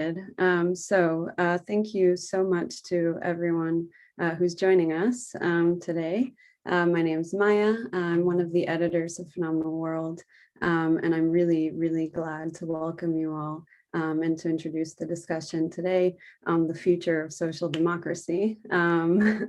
Thank you so much to everyone who's joining us today. My name is Maya. I'm one of the editors of Phenomenal World, and I'm really glad to welcome you all and to introduce the discussion today on the future of social democracy. The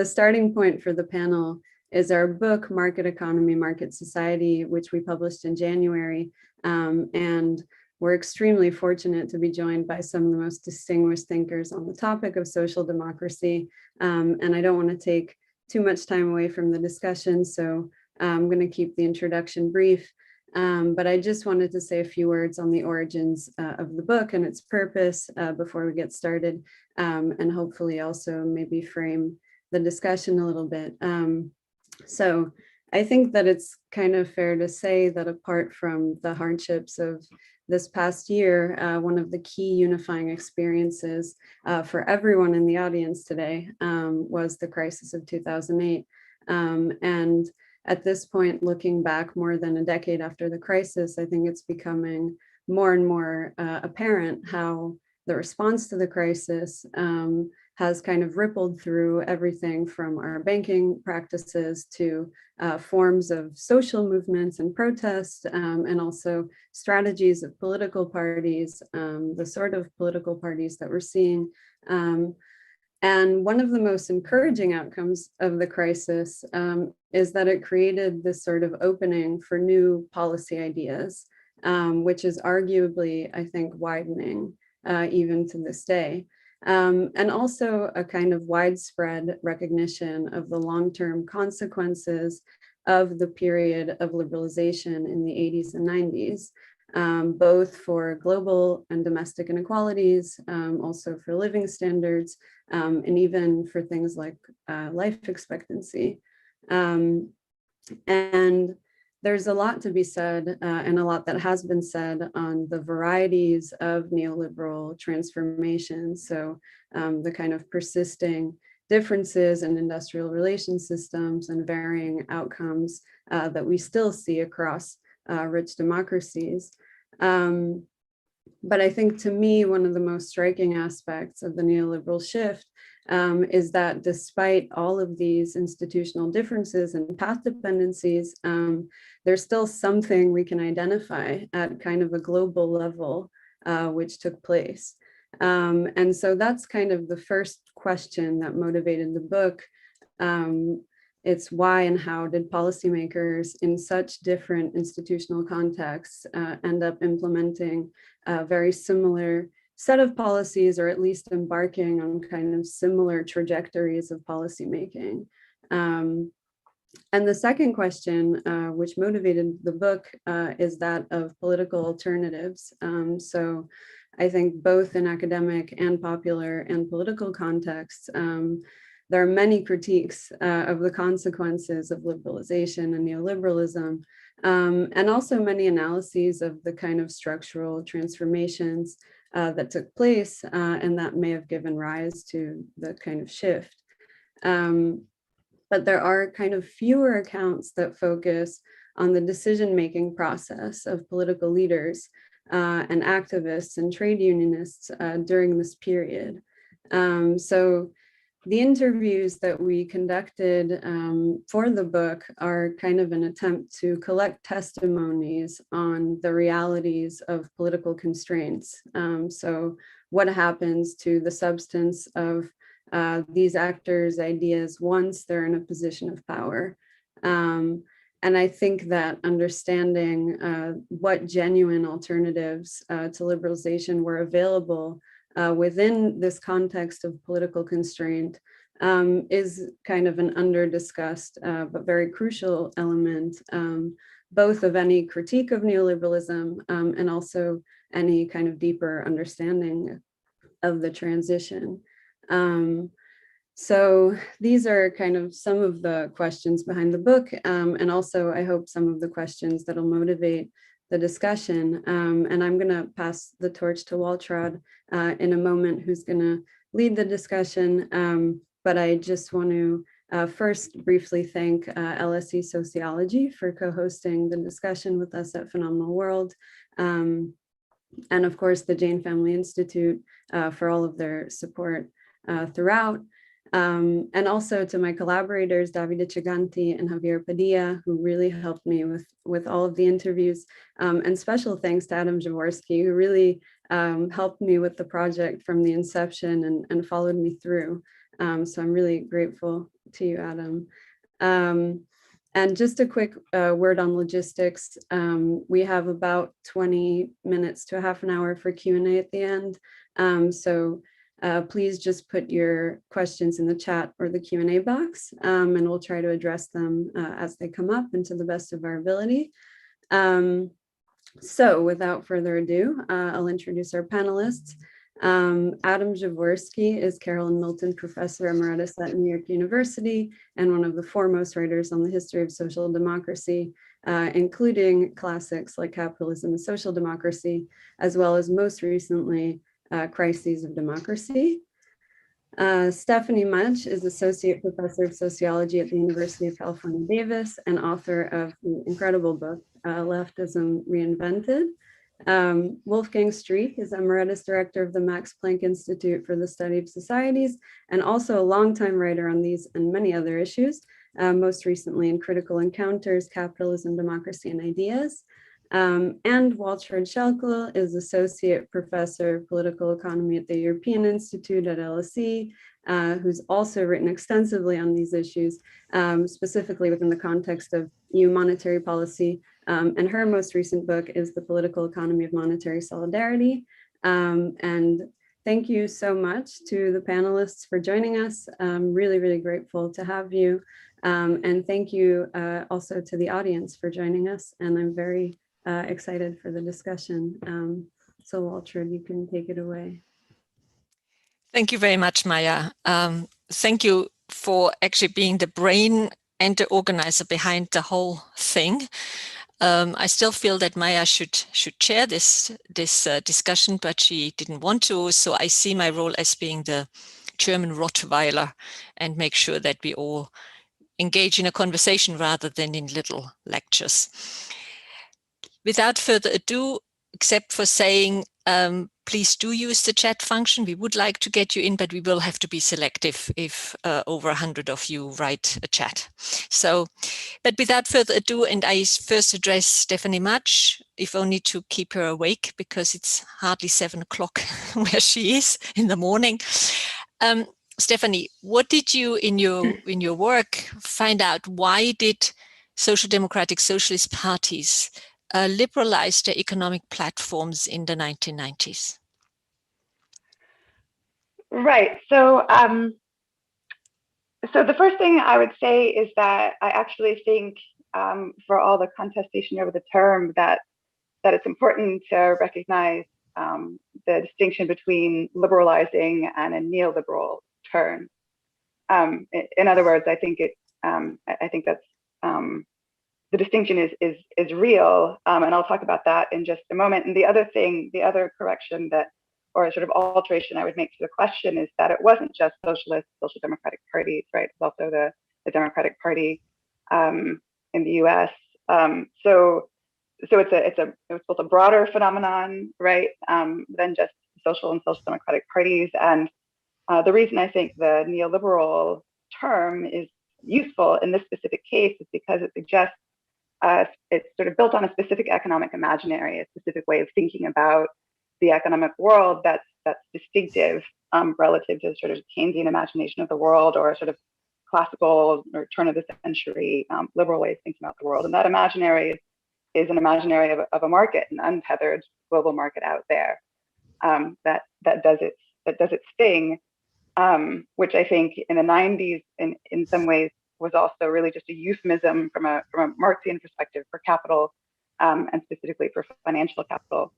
starting point for the panel is our book, Market Economy, Market Society, which we published in January. And we're extremely fortunate to be joined by some of the most distinguished thinkers on the topic of social democracy. And I don't want to take too much time away from the discussion, so I'm going to keep the introduction brief. But I just wanted to say a few words on the origins of the book and its purpose before we get started, and hopefully also maybe frame the discussion a little bit. So I think that it's kind of fair to say that apart from the hardships of this past year, one of the key unifying experiences for everyone in the audience today was the crisis of 2008. And at this point, looking back more than a decade after the crisis, I think it's becoming more and more apparent how the response to the crisis has kind of rippled through everything from our banking practices to forms of social movements and protests, and also strategies of political parties, the sort of political parties that we're seeing. And one of the most encouraging outcomes of the crisis is that it created this sort of opening for new policy ideas, which is arguably, I think, widening even to this day. And also a kind of widespread recognition of the long-term consequences of the period of liberalization in the 80s and 90s, both for global and domestic inequalities, also for living standards, and even for things like life expectancy. And there's a lot to be said and a lot that has been said on the varieties of neoliberal transformations. So the kind of persisting differences in industrial relation systems and varying outcomes that we still see across rich democracies. But I think to me, one of the most striking aspects of the neoliberal shift is that despite all of these institutional differences and path dependencies, there's still something we can identify at kind of a global level, which took place. And so that's kind of the first question that motivated the book. It's why and how did policymakers in such different institutional contexts end up implementing a very similar set of policies, or at least embarking on kind of similar trajectories of policymaking. And the second question, which motivated the book, is that of political alternatives. So I think both in academic and popular and political contexts, there are many critiques of the consequences of liberalization and neoliberalism, and also many analyses of the kind of structural transformations that took place and that may have given rise to the kind of shift. But there are kind of fewer accounts that focus on the decision-making process of political leaders and activists and trade unionists during this period. So the interviews that we conducted for the book are kind of an attempt to collect testimonies on the realities of political constraints. So what happens to the substance of these actors' ideas once they're in a position of power. And I think that understanding what genuine alternatives to liberalization were available within this context of political constraint is kind of an under-discussed but very crucial element, both of any critique of neoliberalism and also any kind of deeper understanding of the transition. So these are kind of some of the questions behind the book, and also I hope some of the questions that'll motivate the discussion. And I'm going to pass the torch to Waltraud in a moment, who's going to lead the discussion. But I just want to first briefly thank LSE Sociology for co-hosting the discussion with us at Phenomenal World. and of course the Jane Family Institute for all of their support throughout. And also to my collaborators, Davide Ciganti and Javier Padilla, who really helped me with all of the interviews. And special thanks to Adam Przeworski, who really helped me with the project from the inception and followed me through. So I'm really grateful to you, Adam. And just a quick word on logistics. We have about 20 minutes to a half an hour for Q&A at the end. So please just put your questions in the chat or the Q&A box, and we'll try to address them as they come up and to the best of our ability. So without further ado, I'll introduce our panelists. Adam Przeworski is Carol and Milton Professor Emeritus at New York University and one of the foremost writers on the history of social democracy, including classics like Capitalism and Social Democracy, as well as most recently, Crises of Democracy. Stephanie Mudge is Associate Professor of Sociology at the University of California, Davis, and author of the incredible book, Leftism Reinvented. Wolfgang Streeck is Emeritus Director of the Max Planck Institute for the Study of Societies, and also a longtime writer on these and many other issues, most recently in Critical Encounters, Capitalism, Democracy, and Ideas. And Waltraud Schelkle is Associate Professor of Political Economy at the European Institute at LSE, who's also written extensively on these issues, specifically within the context of EU monetary policy. And her most recent book is The Political Economy of Monetary Solidarity. And thank you so much to the panelists for joining us. I'm really, really grateful to have you. And thank you also to the audience for joining us. And I'm very excited for the discussion. So Waltraud, you can take it away. Thank you very much, Maya. Thank you for actually being the brain and the organizer behind the whole thing. I still feel that Maya should chair this discussion, but she didn't want to. So I see my role as being the German Rottweiler and make sure that we all engage in a conversation rather than in little lectures. Without further ado, except for saying, please do use the chat function. We would like to get you in, but we will have to be selective if over 100 of you write a chat. So, but without further ado, and I first address Stephanie Mudge, if only to keep her awake because it's hardly 7 o'clock where she is in the morning. Stephanie, what did you in your work find out? Why did social democratic socialist parties liberalize their economic platforms in the 1990s? Right. So, so the first thing I would say is that I actually think, for all the contestation over the term, that it's important to recognize the distinction between liberalizing and a neoliberal turn. In other words, I think that's the distinction is real, and I'll talk about that in just a moment. And the other correction that, or sort of alteration I would make to the question is that it wasn't just socialist, social democratic parties, right? It's also the Democratic Party in the U.S. So it's both a broader phenomenon, right, than just social and social democratic parties. And the reason I think the neoliberal term is useful in this specific case is because it suggests it's sort of built on a specific economic imaginary, a specific way of thinking about the economic world that's distinctive relative to sort of Keynesian imagination of the world, or a sort of classical or turn of the century liberal way of thinking about the world. And that imaginary is an imaginary of a market, an untethered global market out there that does its thing, which I think in the 90s in some ways was also really just a euphemism from a Marxian perspective for capital, and specifically for financial capital.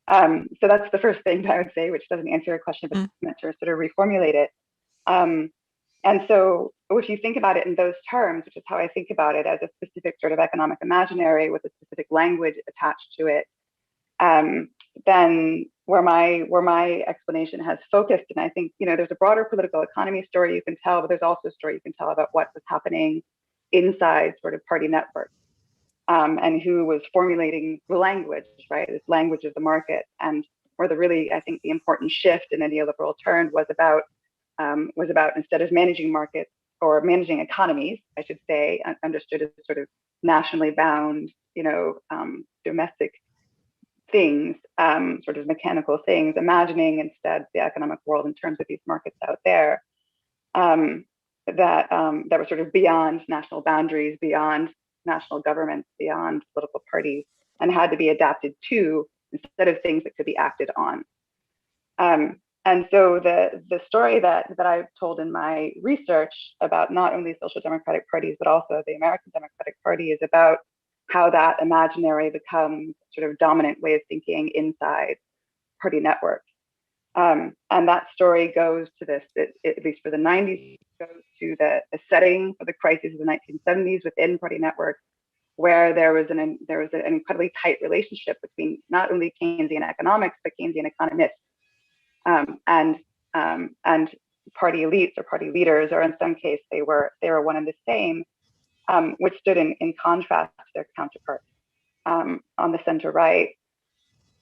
So that's the first thing that I would say, which doesn't answer your question, but meant to sort of reformulate it. And so if you think about it in those terms, which is how I think about it, as a specific sort of economic imaginary with a specific language attached to it, then where my explanation has focused, and I think, there's a broader political economy story you can tell, but there's also a story you can tell about what was happening inside sort of party networks. and who was formulating the language, right? This language of the market, and where the really, I think, the important shift in the neoliberal turn was about instead of managing markets or managing economies, I should say, understood as sort of nationally bound, domestic things, sort of mechanical things, imagining instead the economic world in terms of these markets out there that were sort of beyond national boundaries, beyond national governments, beyond political parties, and had to be adapted to instead of things that could be acted on. And so the story that I've told in my research about not only social democratic parties, but also the American Democratic Party is about how that imaginary becomes sort of dominant way of thinking inside party networks. And that story goes to this, at least for the 90s, goes to the setting for the crisis of the 1970s within party networks, where there was an incredibly tight relationship between not only Keynesian economics, but Keynesian economists and party elites or party leaders, or in some case they were one and the same, which stood in contrast to their counterparts on the center right.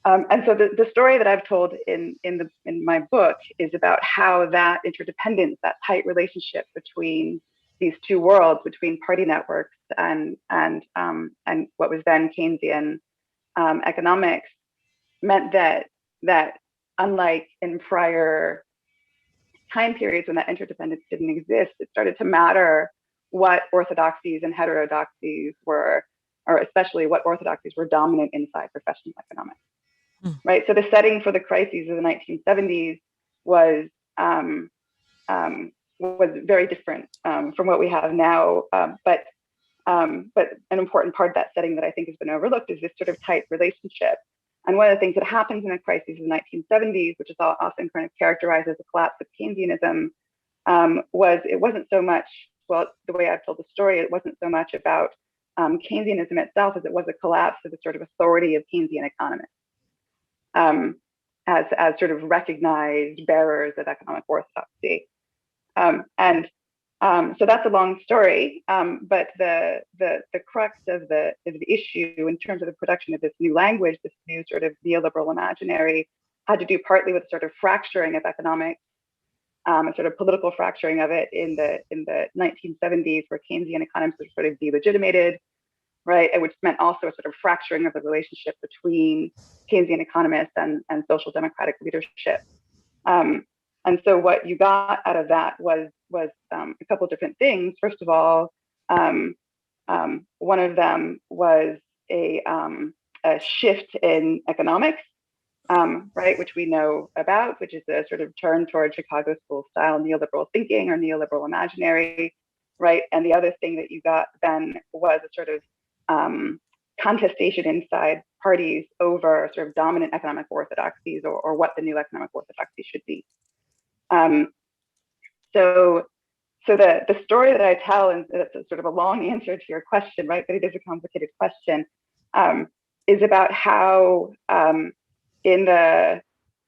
And so the story that I've told in my book is about how that interdependence, that tight relationship between these two worlds, between party networks and what was then Keynesian economics, meant that unlike in prior time periods when that interdependence didn't exist, it started to matter what orthodoxies and heterodoxies were, or especially what orthodoxies were dominant inside professional economics. Right. So the setting for the crises of the 1970s was very different from what we have now. But an important part of that setting that I think has been overlooked is this sort of tight relationship. And one of the things that happens in the crises of the 1970s, which is often kind of characterized as a collapse of Keynesianism, it wasn't so much, well, the way I've told the story, it wasn't so much about Keynesianism itself as it was a collapse of the sort of authority of Keynesian economists. As sort of recognized bearers of economic orthodoxy. So that's a long story, but the crux of the issue in terms of the production of this new language, this new sort of neoliberal imaginary, had to do partly with sort of fracturing of economics, a sort of political fracturing of it in the 1970s, where Keynesian economists were sort of delegitimated, right? Which meant also a sort of fracturing of the relationship between Keynesian economists and social democratic leadership. And so what you got out of that was a couple of different things. First of all, one of them was a shift in economics, right, which we know about, which is a sort of turn toward Chicago school style neoliberal thinking or neoliberal imaginary, right? And the other thing that you got then was a sort of contestation inside parties over sort of dominant economic orthodoxies or what the new economic orthodoxy should be. So the story that I tell, and it's a sort of a long answer to your question, right? But it is a complicated question, is about how in the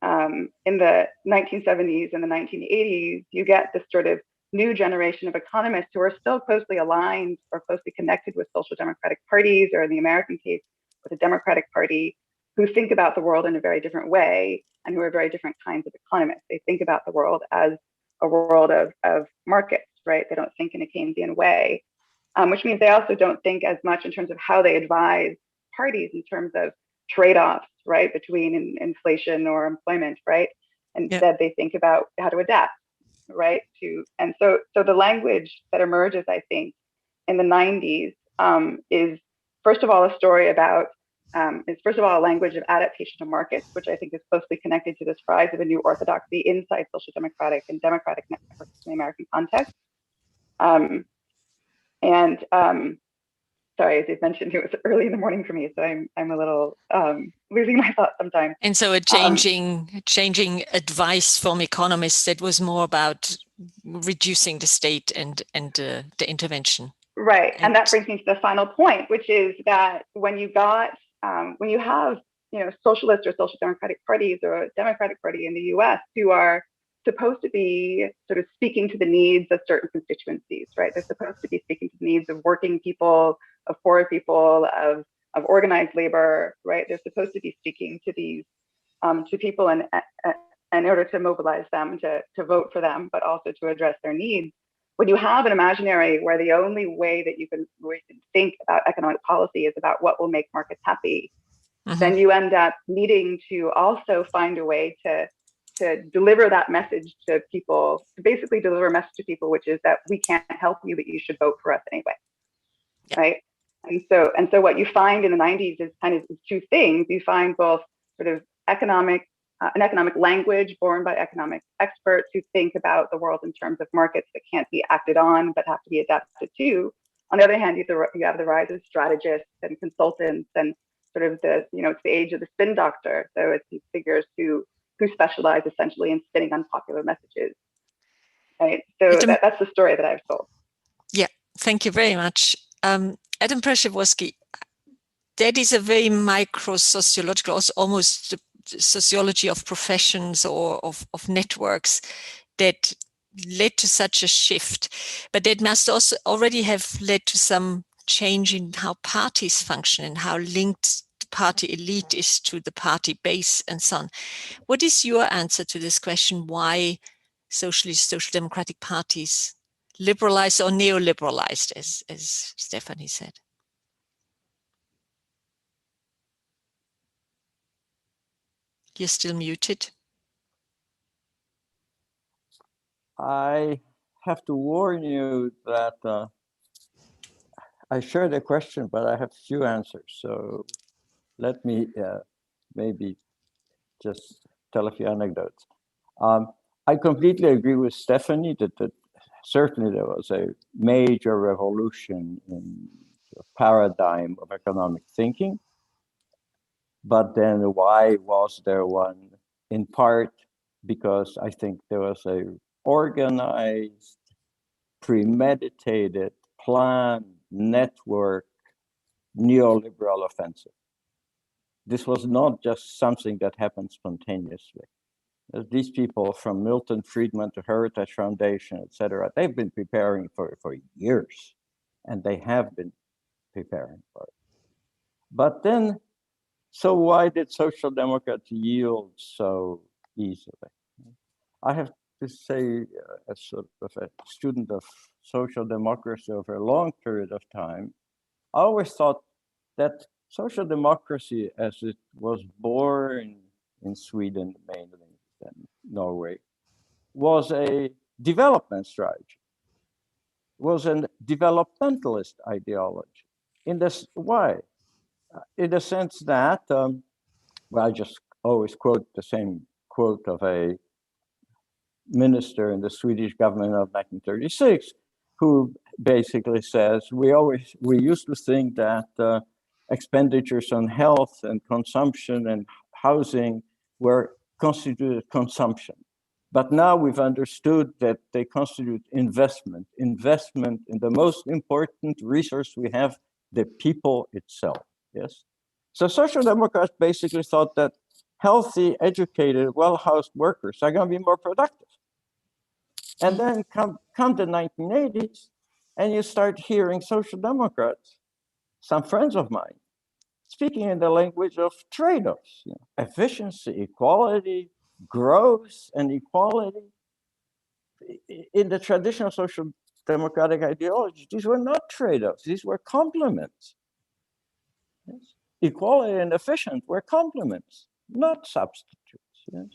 1970s and the 1980s, you get this sort of new generation of economists who are still closely aligned or closely connected with social democratic parties, or in the American case, with the Democratic Party, who think about the world in a very different way and who are very different kinds of economists. They think about the world as a world of markets, right? They don't think in a Keynesian way, which means they also don't think as much in terms of how they advise parties in terms of trade-offs, right, between inflation or employment, right? Instead, they think about how to adapt, right? And so the language that emerges, I think, in the 90s is first of all a story about first of all a language of adaptation to markets, which I think is closely connected to this rise of a new orthodoxy inside social democratic and democratic networks in the American context. Sorry, as I mentioned, it was early in the morning for me, so I'm a little losing my thoughts sometimes. And so a changing advice from economists that was more about reducing the state and the intervention. Right, and that brings me to the final point, which is that when you have socialist or social democratic parties or a Democratic Party in the U.S. who are supposed to be sort of speaking to the needs of certain constituencies, right? They're supposed to be speaking to the needs of working people of poor people, of organized labor, right? They're supposed to be speaking to these to people in order to mobilize them to vote for them, but also to address their needs. When you have an imaginary where the only way that you can think about economic policy is about what will make markets happy, then you end up needing to also find a way to deliver that message to people, to basically deliver a message to people, which is that we can't help you, but you should vote for us anyway, right? And so what you find in the 90s is kind of two things. You find both sort of an economic language born by economic experts who think about the world in terms of markets that can't be acted on, but have to be adapted to. On the other hand, you have the rise of strategists and consultants and sort of it's the age of the spin doctor. So it's these figures who specialize essentially in spinning unpopular messages, right? So that's the story that I've told. Yeah, thank you very much. Adam Przeworski, that is a very micro-sociological, almost sociology of professions or of networks that led to such a shift. But that must also already have led to some change in how parties function and how linked the party elite is to the party base and so on. What is your answer to this question? Why socialist, social democratic parties liberalized or neoliberalized, as Stephanie said? You're still muted. I have to warn you that I share the question, but I have few answers. So let me maybe just tell a few anecdotes. I completely agree with Stephanie that certainly there was a major revolution in the paradigm of economic thinking. But then why was there one? In part because I think there was a organized, premeditated, planned, network neoliberal offensive. This was not just something that happened spontaneously. These people from Milton Friedman to Heritage Foundation, etc., they've been preparing for years, and they have been preparing for it. But then, so why did social democrats yield so easily? I have to say, as sort of a student of social democracy over a long period of time, I always thought that social democracy, as it was born in Sweden mainly and Norway, was a development strategy, was a developmentalist ideology. In this, why? In the sense that, well, I just always quote the same quote of a minister in the Swedish government of 1936, who basically says, we used to think that expenditures on health and consumption and housing were constituted consumption. But now we've understood that they constitute investment in the most important resource we have, the people itself, yes? So social democrats basically thought that healthy, educated, well-housed workers are going to be more productive. And then come the 1980s, and you start hearing social democrats, some friends of mine, speaking in the language of trade-offs, efficiency, equality, growth, and equality. In the traditional social democratic ideology, these were not trade-offs, these were complements. Yes? Equality and efficient were complements, not substitutes. Yes?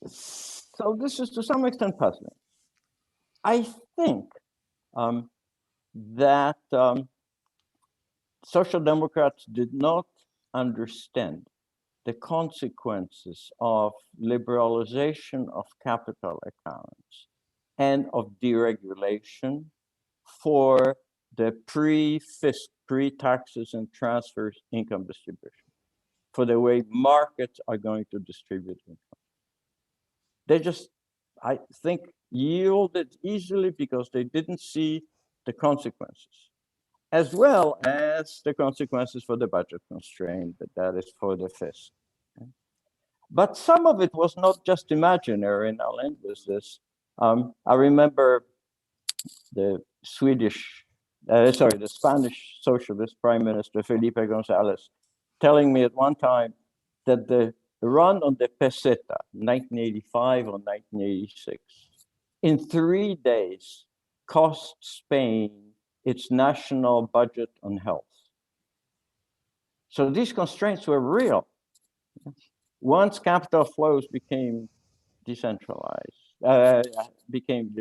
So this is to some extent puzzling. I think that social democrats did not understand the consequences of liberalization of capital accounts and of deregulation for the pre-fisc, pre-taxes and transfers income distribution, for the way markets are going to distribute income. They just, I think, yielded easily because they didn't see the consequences, as well as the consequences for the budget constraint, that is for the fisc. But some of it was not just imaginary, and I'll end with this. I remember the Spanish socialist Prime Minister Felipe González, telling me at one time that the run on the peseta, 1985 or 1986, in 3 days cost Spain its national budget on health. So these constraints were real. Once capital flows became decentralized, became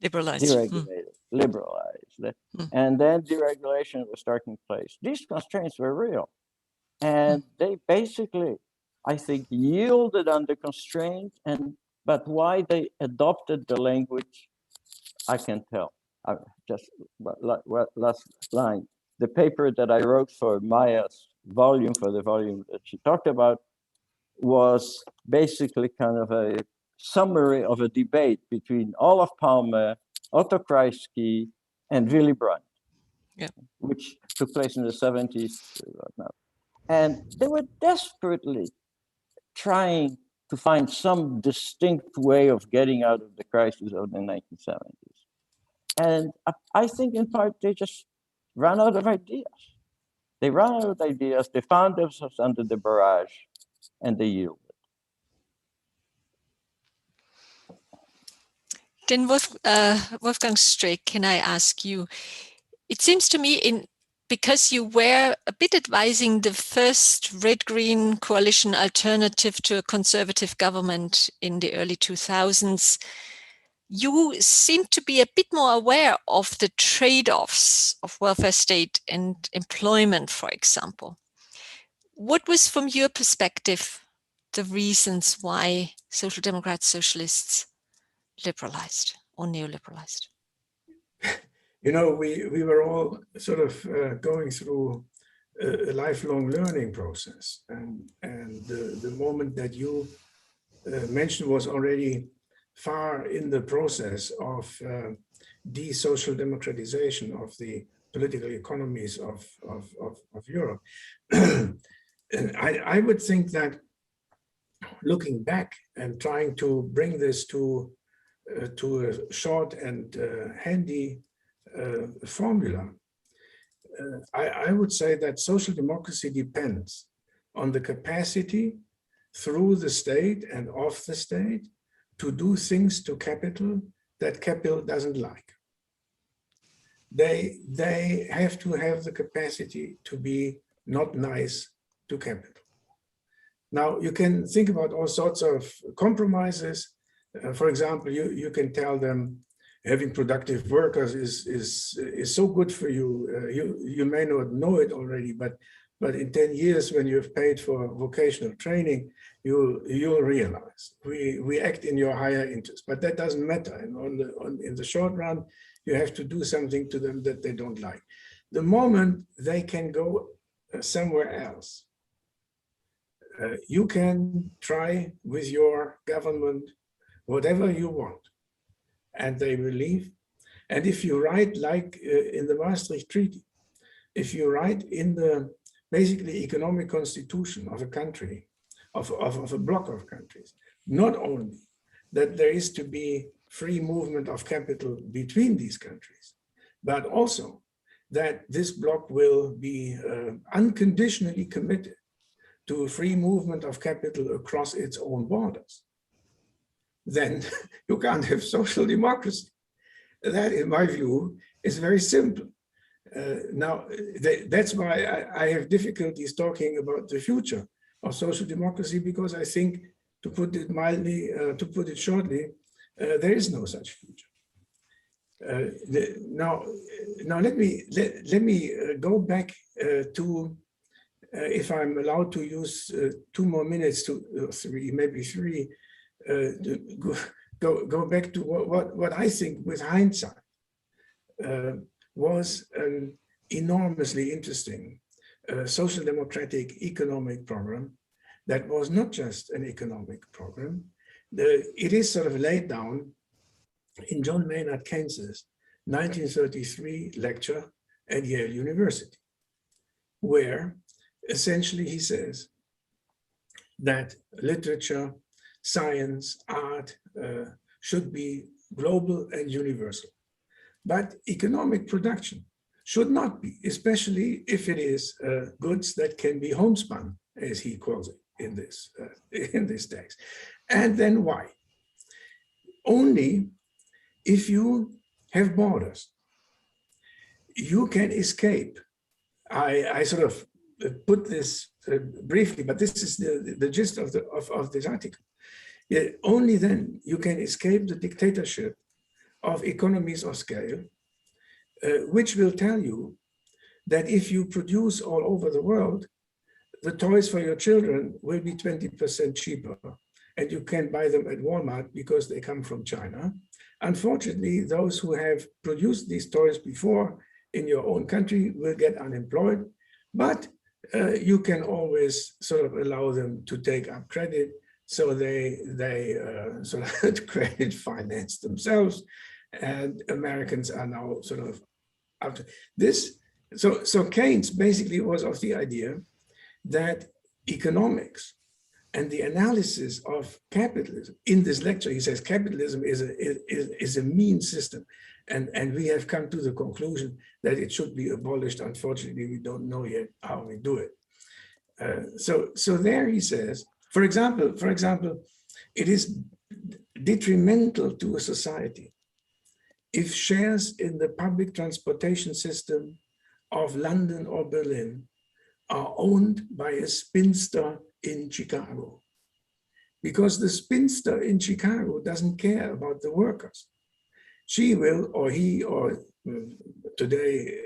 Liberalized. deregulated, liberalized, and then deregulation was taking place. These constraints were real, and they basically, I think, yielded under constraint. But why they adopted the language, I can tell. Just last line. The paper that I wrote for Maya's volume, for the volume that she talked about, was basically kind of a summary of a debate between Olof Palme, Otto Kreisky, and Willy Brandt, which took place in the 70s. And they were desperately trying to find some distinct way of getting out of the crisis of the 1970s. And I think in part they just ran out of ideas. They ran out of ideas, they found themselves under the barrage, and they yielded. Then Wolfgang Streeck, can I ask you, it seems to me because you were a bit advising the first red-green coalition alternative to a conservative government in the early 2000s, you seem to be a bit more aware of the trade-offs of welfare state and employment, for example. What was, from your perspective, the reasons why social democrats, socialists liberalized or neoliberalized? You know, we were all sort of going through a lifelong learning process, and the moment that you mentioned was already far in the process of de-social democratization of the political economies of Europe. And I would think that looking back and trying to bring this to a short and handy formula, I would say that social democracy depends on the capacity through the state and of the state to do things to capital that capital doesn't like. They have to have the capacity to be not nice to capital. Now, you can think about all sorts of compromises. For example, you can tell them having productive workers is so good for you. You may not know it already, but in 10 years, when you've paid for vocational training, you'll realize we act in your higher interest. But that doesn't matter. And in the short run, you have to do something to them that they don't like. The moment they can go somewhere else, you can try with your government whatever you want, and they will leave. And if you write, like in the Maastricht Treaty, if you write in the basically economic constitution of a country, of a block of countries, not only that there is to be free movement of capital between these countries, but also that this bloc will be unconditionally committed to a free movement of capital across its own borders, then you can't have social democracy. That, in my view, is very simple. Now, that's why I have difficulties talking about the future of social democracy, because I think, to put it mildly, to put it shortly, there is no such future. Now let me go back to, if I'm allowed to use 2 more minutes to 3, maybe 3, go back to what I think, with hindsight, was an enormously interesting social democratic economic program that was not just an economic program. It is sort of laid down in John Maynard Keynes's 1933 lecture at Yale University, where essentially he says that literature, science, art should be global and universal. But economic production should not be, especially if it is goods that can be homespun, as he calls it in this text. And then why? Only if you have borders, you can escape. I sort of put this briefly, but this is the gist of this article. Only then you can escape the dictatorship of economies of scale, which will tell you that if you produce all over the world, the toys for your children will be 20% cheaper, and you can buy them at Walmart because they come from China. Unfortunately, those who have produced these toys before in your own country will get unemployed, but you can always sort of allow them to take up credit, so they sort of credit finance themselves, and Americans are now sort of up to this. So Keynes basically was of the idea that economics and the analysis of capitalism, in this lecture, he says capitalism is a mean system. And we have come to the conclusion that it should be abolished. Unfortunately, we don't know yet how we do it. So there he says, for example, it is detrimental to a society if shares in the public transportation system of London or Berlin are owned by a spinster in Chicago, because the spinster in Chicago doesn't care about the workers. She will, or he, or today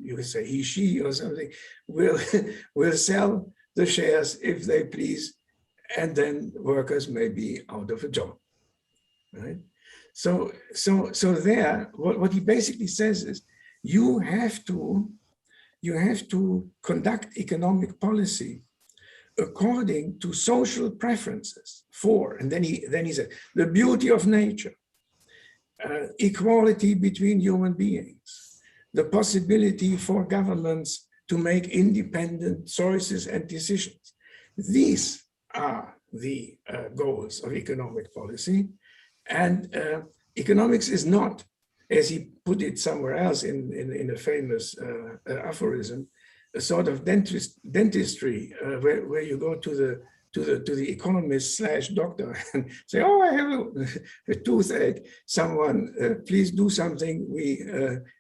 you can say he, she, or something, will sell the shares if they please, and then workers may be out of a job, right? So there, what he basically says is, you have to conduct economic policy according to social preferences for, and then he said, the beauty of nature, equality between human beings, the possibility for governments to make independent choices and decisions. These are the goals of economic policy. And economics is not, as he put it somewhere else in a famous aphorism, a sort of dentistry where you go to the economist / doctor and say, oh, I have a toothache. Someone, please do something.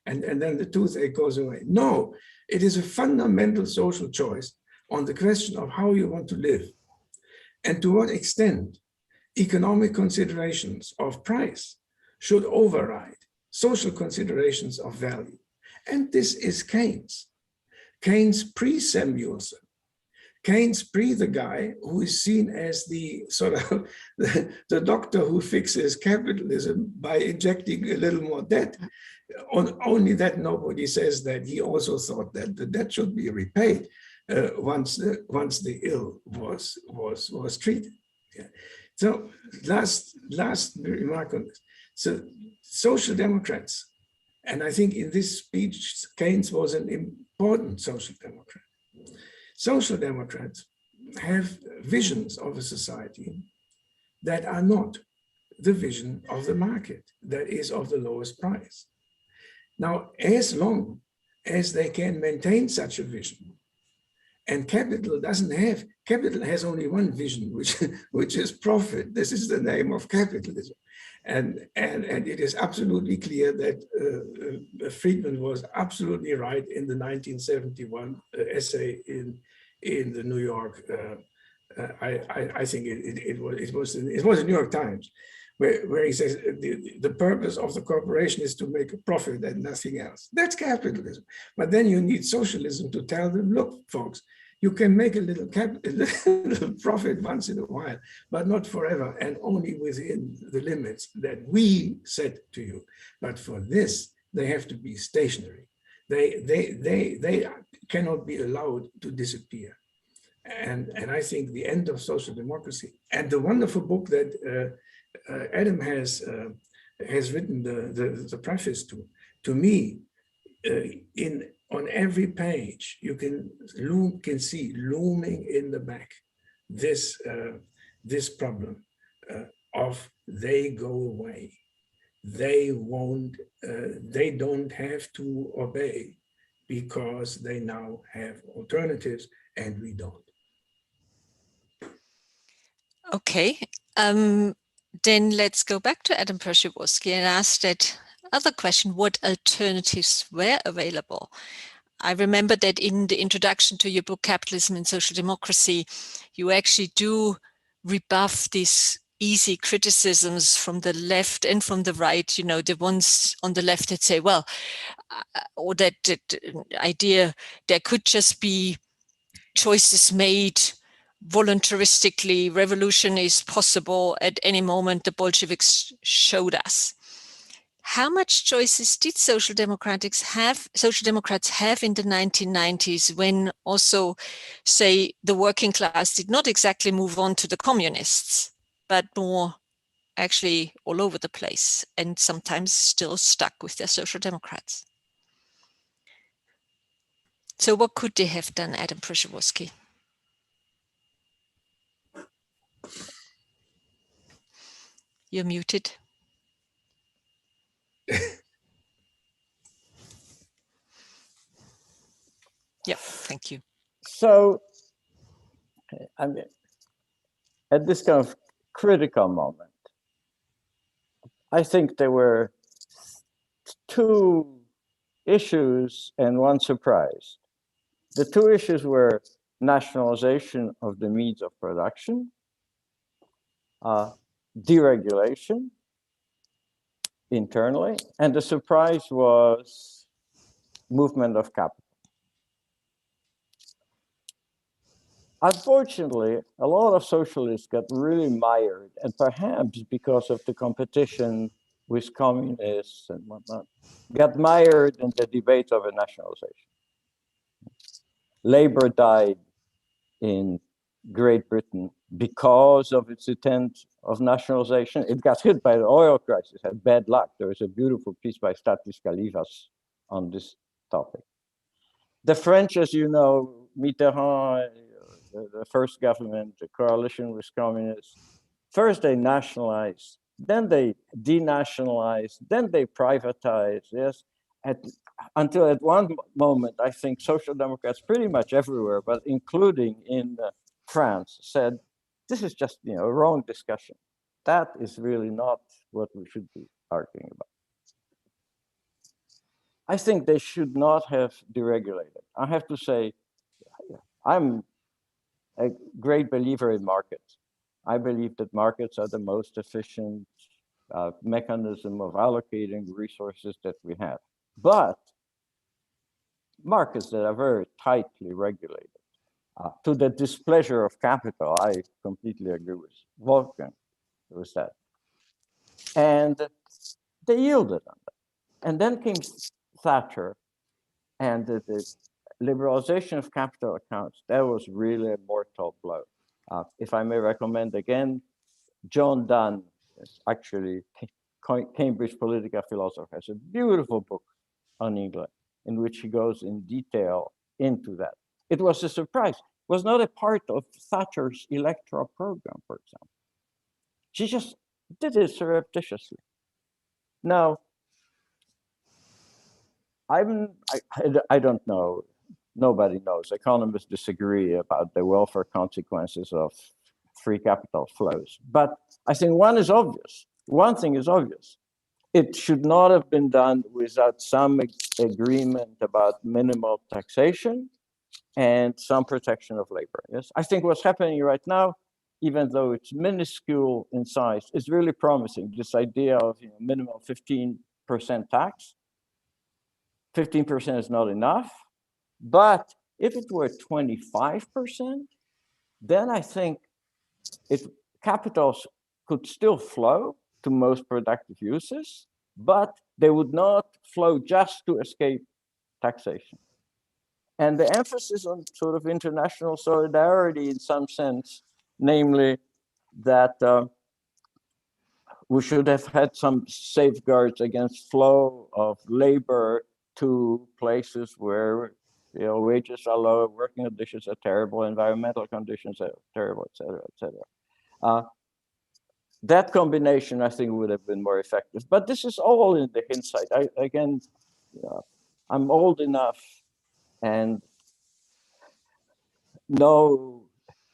And then the toothache goes away. No, it is a fundamental social choice on the question of how you want to live, and to what extent economic considerations of price should override social considerations of value. And this is Keynes. Keynes pre-Samuelson. Keynes pre the guy who is seen as the sort of the doctor who fixes capitalism by injecting a little more debt. Only that nobody says that he also thought that the debt should be repaid once the ill was treated. Yeah. So last remark on this. So social democrats, and I think in this speech, Keynes was an important social democrat. Social democrats have visions of a society that are not the vision of the market, that is of the lowest price. Now, as long as they can maintain such a vision, and capital has only one vision, which is profit. This is the name of capitalism. And it is absolutely clear that Friedman was absolutely right in the 1971 essay in the New York. I think it was the New York Times, where he says the purpose of the corporation is to make a profit and nothing else. That's capitalism. But then you need socialism to tell them, look, folks, you can make a little profit once in a while, but not forever, and only within the limits that we set to you. But for this, they have to be stationary. They cannot be allowed to disappear. And I think the end of social democracy, and the wonderful book that Adam has written the preface to me, on every page, you can see looming in the back this problem. of they go away. They won't, they don't have to obey because they now have alternatives and we don't. Okay, then let's go back to Adam Przeworski and ask that other question, what alternatives were available? I remember that in the introduction to your book, Capitalism and Social Democracy, you actually do rebuff these easy criticisms from the left and from the right, you know, the ones on the left that say, well, or that idea there could just be choices made voluntaristically, revolution is possible at any moment, the Bolsheviks showed us. How much choices did Social Democrats have in the 1990s when also, say, the working class did not exactly move on to the communists, but more actually all over the place and sometimes still stuck with their Social Democrats? So what could they have done, Adam Przeworski? You're muted. Yeah, thank you. So, I mean, at this kind of critical moment, I think there were two issues and one surprise. The two issues were nationalization of the means of production, deregulation internally, and the surprise was movement of capital. Unfortunately, a lot of socialists got really mired, and perhaps because of the competition with communists and whatnot, got mired in the debate of a nationalization. Labor died in Great Britain because of its intent of nationalization. It got hit by the oil crisis, had bad luck. There is a beautiful piece by Stathis Kalivas on this topic. The French, as you know, Mitterrand, the first government, the coalition with communists, first they nationalized, then they denationalized, then they privatized, yes, until at one moment, I think Social Democrats pretty much everywhere, but including in France, said, this is just, you know, a wrong discussion. That is really not what we should be arguing about. I think they should not have deregulated. I have to say, I'm a great believer in markets. I believe that markets are the most efficient mechanism of allocating resources that we have. But markets that are very tightly regulated, to the displeasure of capital, I completely agree with Wolfgang with that. And they yielded on that. And then came Thatcher and the liberalization of capital accounts. That was really a mortal blow. If I may recommend again, John Donne, actually Cambridge political philosopher, has a beautiful book on England in which he goes in detail into that. It was a surprise. It was not a part of Thatcher's electoral program, for example. She just did it surreptitiously. Now, I don't know. Nobody knows. Economists disagree about the welfare consequences of free capital flows. But I think one is obvious. One thing is obvious. It should not have been done without some agreement about minimal taxation and some protection of labor. Yes, I think what's happening right now, even though it's minuscule in size, is really promising. This idea of minimum 15% tax. 15% is not enough, but if it were 25%, then I think capitals could still flow to most productive uses, but they would not flow just to escape taxation. And the emphasis on sort of international solidarity in some sense, namely that we should have had some safeguards against flow of labor to places where wages are low, working conditions are terrible, environmental conditions are terrible, et cetera, et cetera. that combination, I think, would have been more effective. But this is all in the hindsight. Again, I'm old enough and know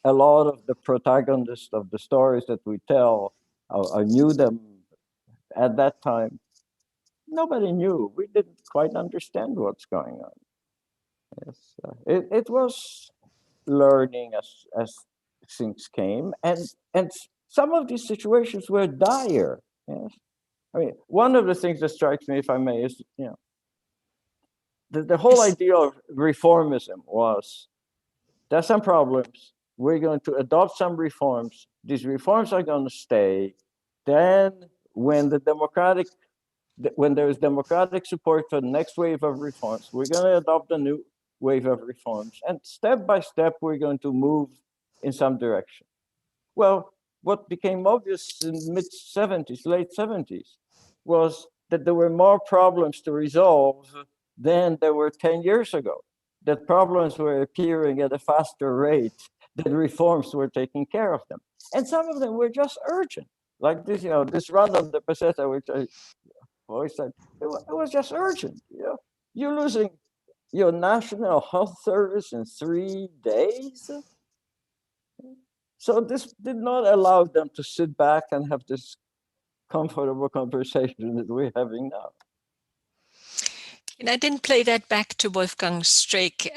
a lot of the protagonists of the stories that we tell. I knew them at that time. Nobody knew. We didn't quite understand what's going on. Yes, it was learning as things came, and some of these situations were dire. Yes, I mean, one of the things that strikes me, if I may, is the whole idea of reformism was there are some problems. We're going to adopt some reforms. These reforms are going to stay. Then, when there is democratic support for the next wave of reforms, we're going to adopt a new wave of reforms, and step by step, we're going to move in some direction. Well, what became obvious in the mid-70s, late 70s, was that there were more problems to resolve than there were 10 years ago. That problems were appearing at a faster rate than reforms were taking care of them. And some of them were just urgent, like this, this run on the peseta, which I always said, it was just urgent. You're losing your national health service in 3 days. So this did not allow them to sit back and have this comfortable conversation that we're having now. And I didn't play that back to Wolfgang Streeck.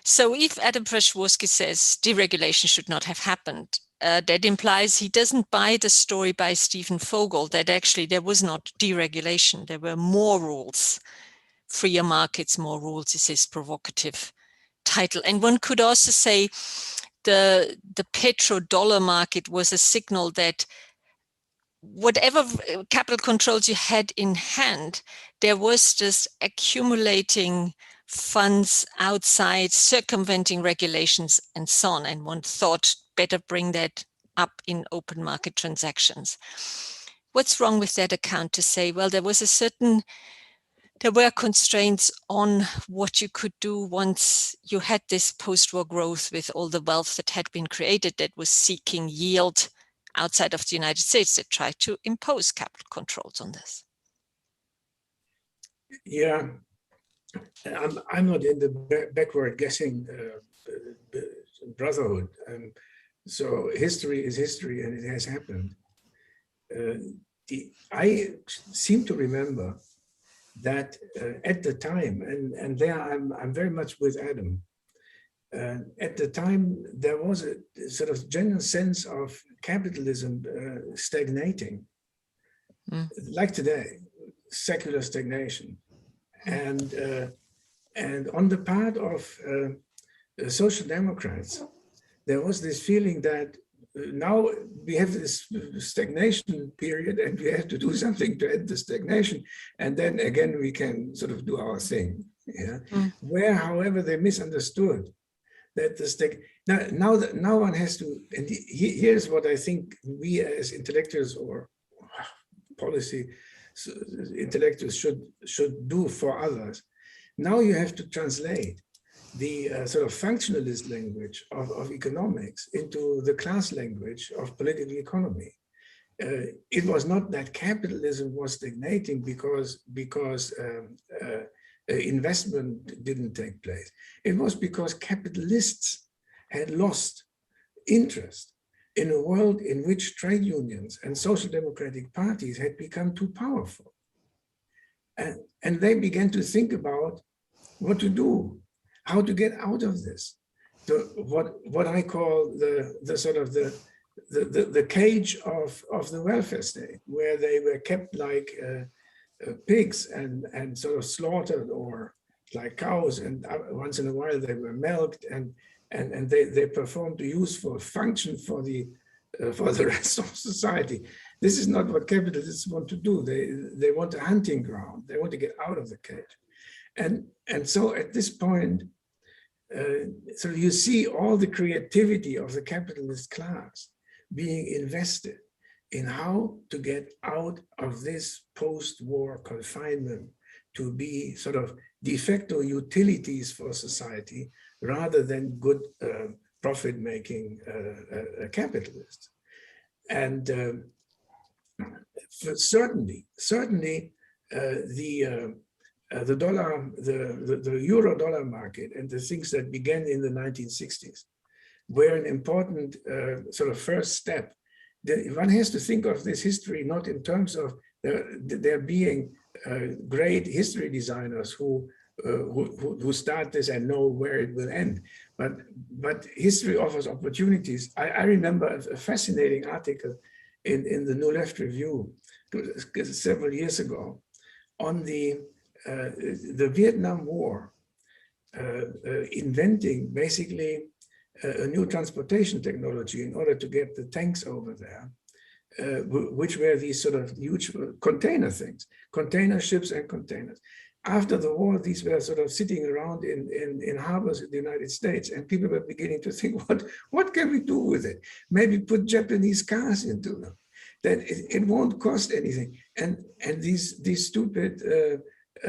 So if Adam Przeworski says deregulation should not have happened, that implies he doesn't buy the story by Stephen Fogel that actually there was not deregulation, there were more rules. Freer markets, more rules is his provocative title. And one could also say the petrodollar market was a signal that whatever capital controls you had in hand, there was just accumulating funds outside, circumventing regulations and so on. And one thought better bring that up in open market transactions. What's wrong with that account to say, well, there were constraints on what you could do once you had this post-war growth with all the wealth that had been created that was seeking yield outside of the United States that tried to impose capital controls on this? Yeah, I'm not in the backward guessing brotherhood. So history is history and it has happened. I seem to remember that at the time, and there I'm very much with Adam, at the time there was a sort of general sense of capitalism stagnating, like today, secular stagnation, and on the part of social democrats, there was this feeling that now we have this stagnation period and we have to do something to end the stagnation. And then again, we can sort of do our thing. Yeah. Where, however, they misunderstood that now one has to, and here's what I think we as intellectuals or policy intellectuals should do for others. Now you have to translate the sort of functionalist language of economics into the class language of political economy. It was not that capitalism was stagnating because investment didn't take place. It was because capitalists had lost interest in a world in which trade unions and social democratic parties had become too powerful. And they began to think about what to do, how to get out of this. What I call the sort of the cage of the welfare state, where they were kept like pigs and sort of slaughtered, or like cows, and once in a while they were milked, and they performed a useful function for the rest of society. This is not what capitalists want to do. They want a hunting ground. They want to get out of the cage. And so at this point, so you see all the creativity of the capitalist class being invested in how to get out of this post-war confinement to be sort of de facto utilities for society rather than good profit-making capitalists. And certainly, the dollar, the euro dollar market and the things that began in the 1960s were an important sort of first step. One has to think of this history not in terms of there being great history designers who start this and know where it will end, but history offers opportunities. I remember a fascinating article in the New Left Review several years ago on the Vietnam War, inventing basically a new transportation technology in order to get the tanks over there, which were these sort of huge container things, container ships and containers. After the war, these were sort of sitting around in harbors in the United States, and people were beginning to think, what can we do with it? Maybe put Japanese cars into them. Then it won't cost anything. And these stupid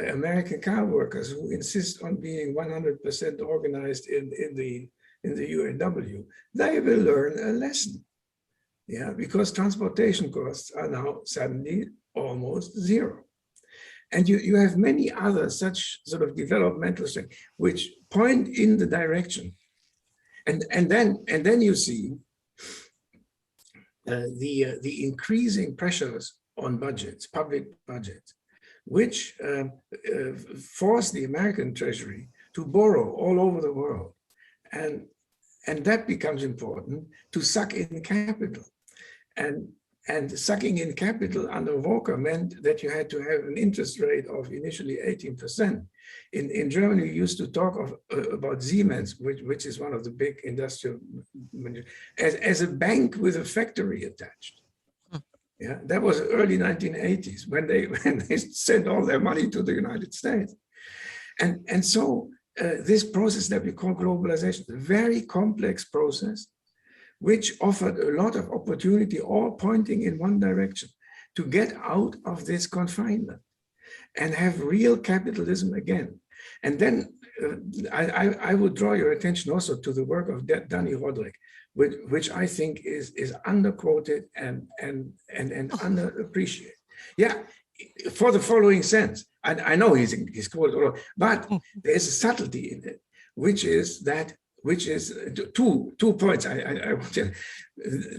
American car workers who insist on being 100% organized in the UNW, they will learn a lesson. Yeah, because transportation costs are now suddenly almost zero. And you have many other such sort of developmental things which point in the direction. And then you see the increasing pressures on budgets, public budgets, which force the American Treasury to borrow all over the world. And that becomes important to suck in capital. And sucking in capital under Volcker meant that you had to have an interest rate of initially 18%. In Germany, we used to talk about Siemens, which is one of the big industrial, as a bank with a factory attached. Yeah, that was early 1980s when they sent all their money to the United States. And so this process that we call globalization, a very complex process, which offered a lot of opportunity, all pointing in one direction, to get out of this confinement and have real capitalism again. And then I would draw your attention also to the work of Danny Roderick, which I think is underquoted and underappreciated. Yeah, for the following sense. And I know he's quoted, but there's a subtlety in it, which is two points I want to,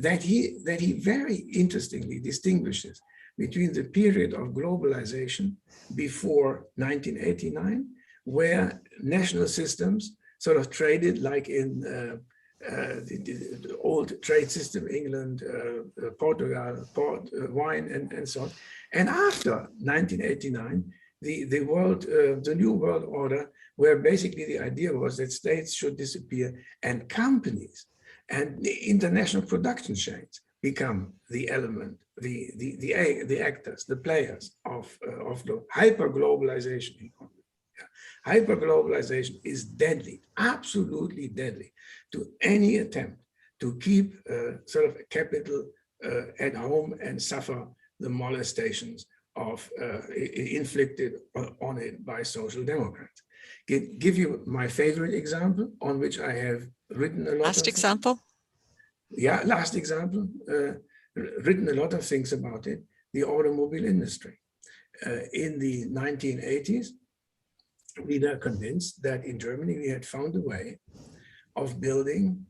that he very interestingly distinguishes between the period of globalization before 1989, where national systems sort of traded like in the old trade system, England, Portugal, wine, and so on. And after 1989, the new world order, where basically the idea was that states should disappear and companies and the international production chains become the element, the actors, the players of the hyper-globalization. Hyper-globalization is deadly, absolutely deadly to any attempt to keep sort of capital at home and suffer the molestations inflicted on it by social democrats. Give you my favorite example on which I have written a lot. Last example? Yeah, last example. Written a lot of things about it, the automobile industry. In the 1980s, we were convinced that in Germany we had found a way of building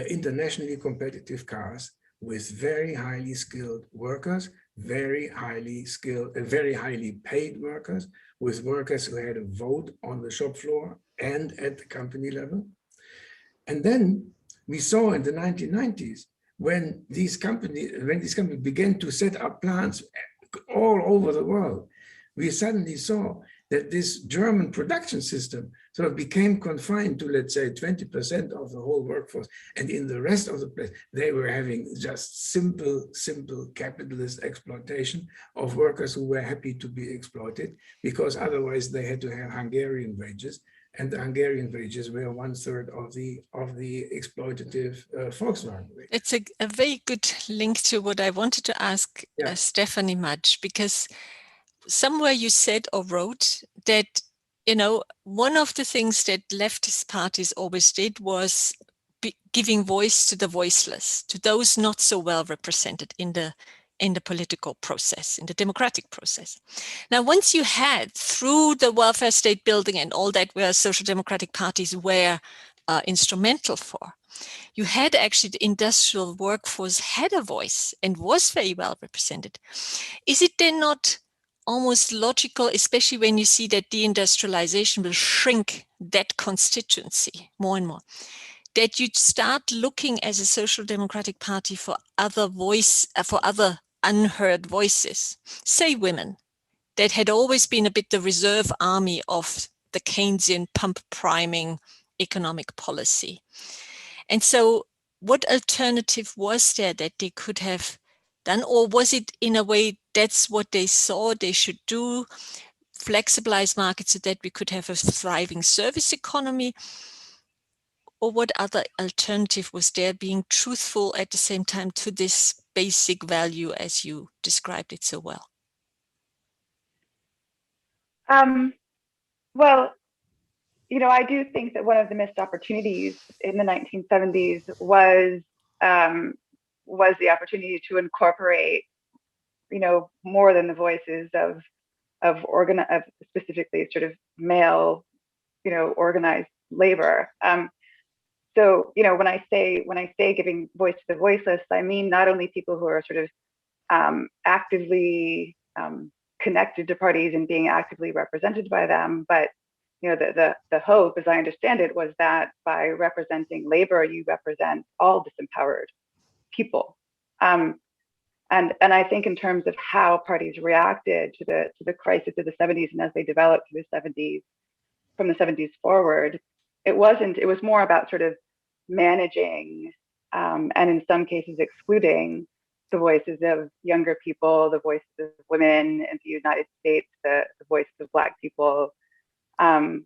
internationally competitive cars with very highly skilled workers, very highly skilled, very highly paid workers, with workers who had a vote on the shop floor and at the company level. And then we saw in the 1990s, when these companies began to set up plants all over the world, we suddenly saw that this German production system sort of became confined to, let's say, 20% of the whole workforce. And in the rest of the place, they were having just simple capitalist exploitation of workers who were happy to be exploited, because otherwise they had to have Hungarian wages. And the Hungarian wages were 1/3 of the exploitative Volkswagen wage. It's a very good link to what I wanted to ask Stephanie Mudge, because somewhere you said or wrote that, one of the things that leftist parties always did was giving voice to the voiceless, to those not so well represented in the political process, in the democratic process. Now, once you had, through the welfare state building and all that where social democratic parties were instrumental for, you had actually the industrial workforce had a voice and was very well represented. Is it then not almost logical, especially when you see that deindustrialization will shrink that constituency more and more, that you start looking as a social democratic party for other unheard voices, say women, that had always been a bit the reserve army of the Keynesian pump priming economic policy. And so what alternative was there that they could have done? Or was it in a way that's what they saw they should do, flexibilize markets so that we could have a thriving service economy? Or what other alternative was there, being truthful at the same time to this basic value as you described it so well? Well, I do think that one of the missed opportunities in the 1970s was the opportunity to incorporate, more than the voices of specifically sort of male, organized labor. So, when I say giving voice to the voiceless, I mean not only people who are sort of actively connected to parties and being actively represented by them, but the hope, as I understand it, was that by representing labor, you represent all disempowered people. And I think in terms of how parties reacted to the crisis of the 70s and as they developed through the 70s, from the 70s forward, it was more about sort of managing and in some cases excluding the voices of younger people, the voices of women in the United States, the voices of Black people, and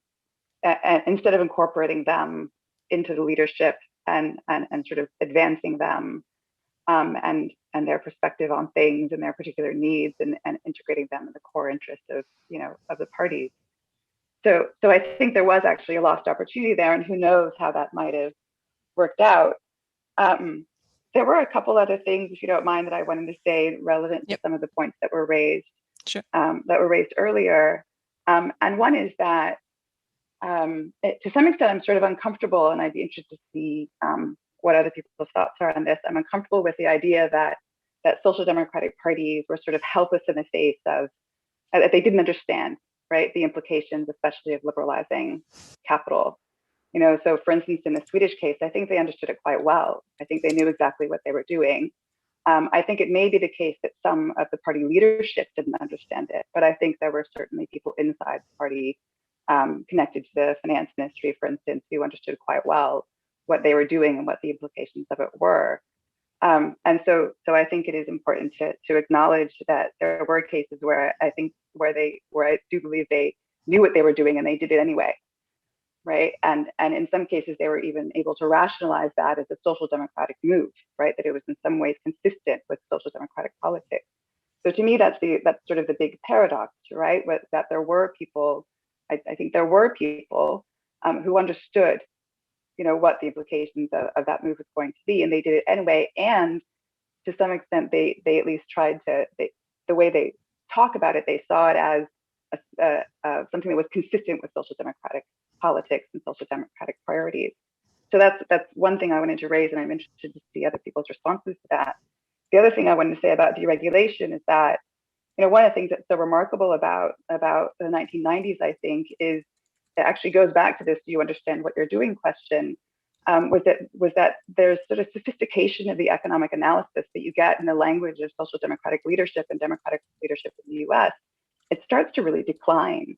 instead of incorporating them into the leadership and sort of advancing them and their perspective on things and their particular needs and integrating them in the core interests of the parties. So I think there was actually a lost opportunity there, and who knows how that might have worked out. There were a couple other things, if you don't mind, that I wanted to say relevant to some of the points that were raised. Sure. That were raised earlier. And one is that to some extent, I'm sort of uncomfortable, and I'd be interested to see what other people's thoughts are on this. I'm uncomfortable with the idea that social democratic parties were sort of helpless in the face of, that they didn't understand, right, the implications, especially of liberalizing capital. So for instance, in the Swedish case, I think they understood it quite well. I think they knew exactly what they were doing. I think it may be the case that some of the party leadership didn't understand it, but I think there were certainly people inside the party connected to the finance ministry, for instance, who understood quite well what they were doing and what the implications of it were. And so I think it is important to acknowledge that there were cases where I do believe they knew what they were doing and they did it anyway, right? And in some cases they were even able to rationalize that as a social democratic move, right? That it was in some ways consistent with social democratic politics. So to me, that's sort of the big paradox, right? That there were people, I think there were people who understood, what the implications of that move was going to be, and they did it anyway. And to some extent, they at least tried to. The way they talk about it, they saw it as something that was consistent with social democratic politics and social democratic priorities. So that's one thing I wanted to raise, and I'm interested to see other people's responses to that. The other thing I wanted to say about deregulation is that, one of the things that's so remarkable about the 1990s, I think, is it actually goes back to this "do you understand what you're doing" question. Was that there's sort of sophistication of the economic analysis that you get in the language of social democratic leadership and democratic leadership in the U.S. It starts to really decline,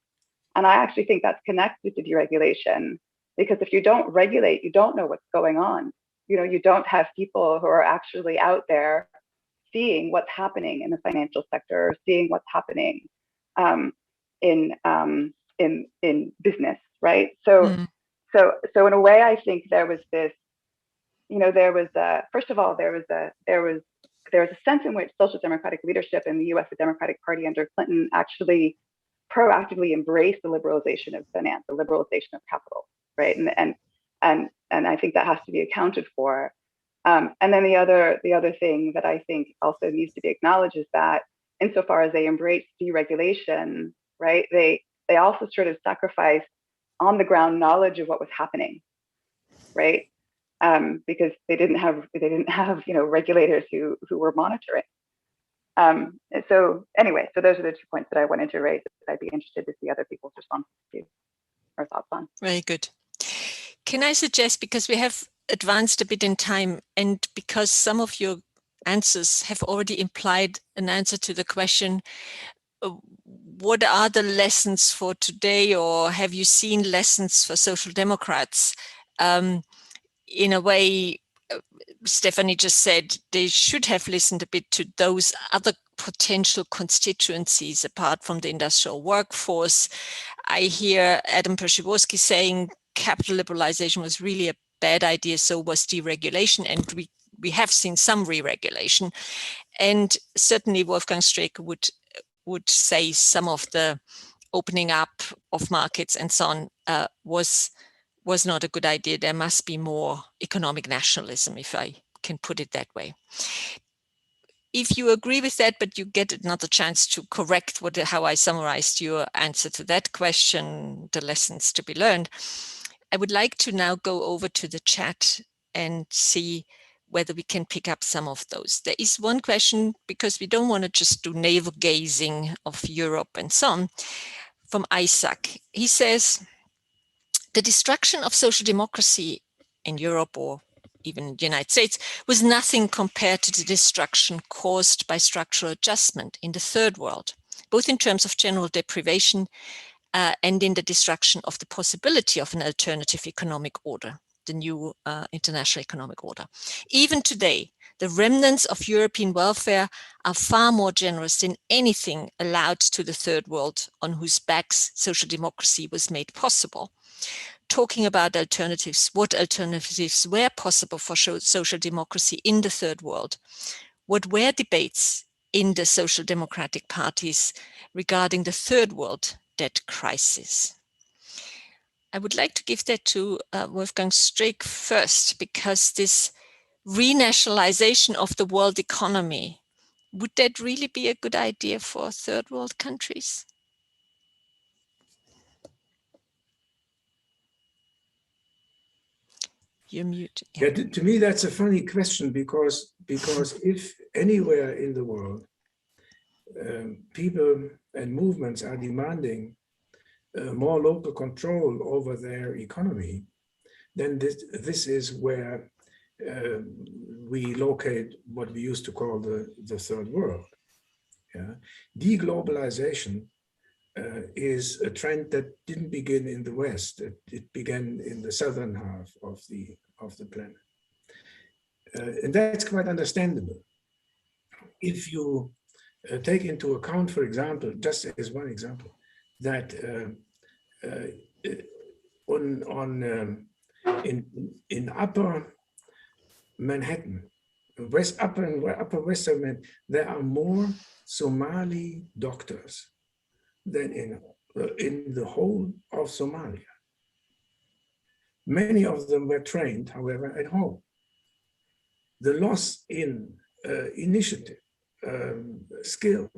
and I actually think that's connected to deregulation, because if you don't regulate, you don't know what's going on. You don't have people who are actually out there seeing what's happening in the financial sector, seeing what's happening in business, right? So in a way, I think there was this, first of all, there was a sense in which social democratic leadership in the U.S., the Democratic Party under Clinton, actually proactively embraced the liberalization of finance, the liberalization of capital, right? And and I think that has to be accounted for. And then the other thing that I think also needs to be acknowledged is that insofar as they embrace deregulation, right, they also sort of sacrifice on the ground knowledge of what was happening, right? Because they didn't have regulators who were monitoring. So anyway, so those are the 2 points that I wanted to raise. I'd be interested to see other people's responses to or thoughts on. Very good. Can I suggest, because we have advanced a bit in time, and because some of your answers have already implied an answer to the question, what are the lessons for today, or have you seen lessons for social democrats? In a way, Stephanie just said they should have listened a bit to those other potential constituencies apart from the industrial workforce. I hear Adam Przeworski saying capital liberalization was really a bad idea, so was deregulation, and we have seen some re-regulation. And certainly Wolfgang Streeck would say some of the opening up of markets and so on was not a good idea. There must be more economic nationalism, if I can put it that way. If you agree with that, but you get another chance to correct how I summarized your answer to that question, the lessons to be learned, I would like to now go over to the chat and see whether we can pick up some of those. There is one question, because we don't want to just do navel gazing of Europe and so on, from Isaac. He says, the destruction of social democracy in Europe or even in the United States was nothing compared to the destruction caused by structural adjustment in the third world, both in terms of general deprivation and in the destruction of the possibility of an alternative economic order, the new international economic order. Even today, the remnants of European welfare are far more generous than anything allowed to the third world, on whose backs social democracy was made possible. Talking about alternatives, what alternatives were possible for social democracy in the third world? What were debates in the social democratic parties regarding the third world debt crisis? I would like to give that to Wolfgang Streeck first, because this renationalization of the world economy, would that really be a good idea for third world countries? You're mute. Yeah, to me, that's a funny question, because if anywhere in the world people and movements are demanding more local control over their economy, then this is where we locate what we used to call the third world. Yeah? Deglobalization is a trend that didn't begin in the West. It began in the southern half of the planet. And that's quite understandable. If you take into account, for example, just as one example, that in upper Manhattan, upper Western Manhattan, there are more Somali doctors than in the whole of Somalia. Many of them were trained, however, at home. The loss in initiative, skill,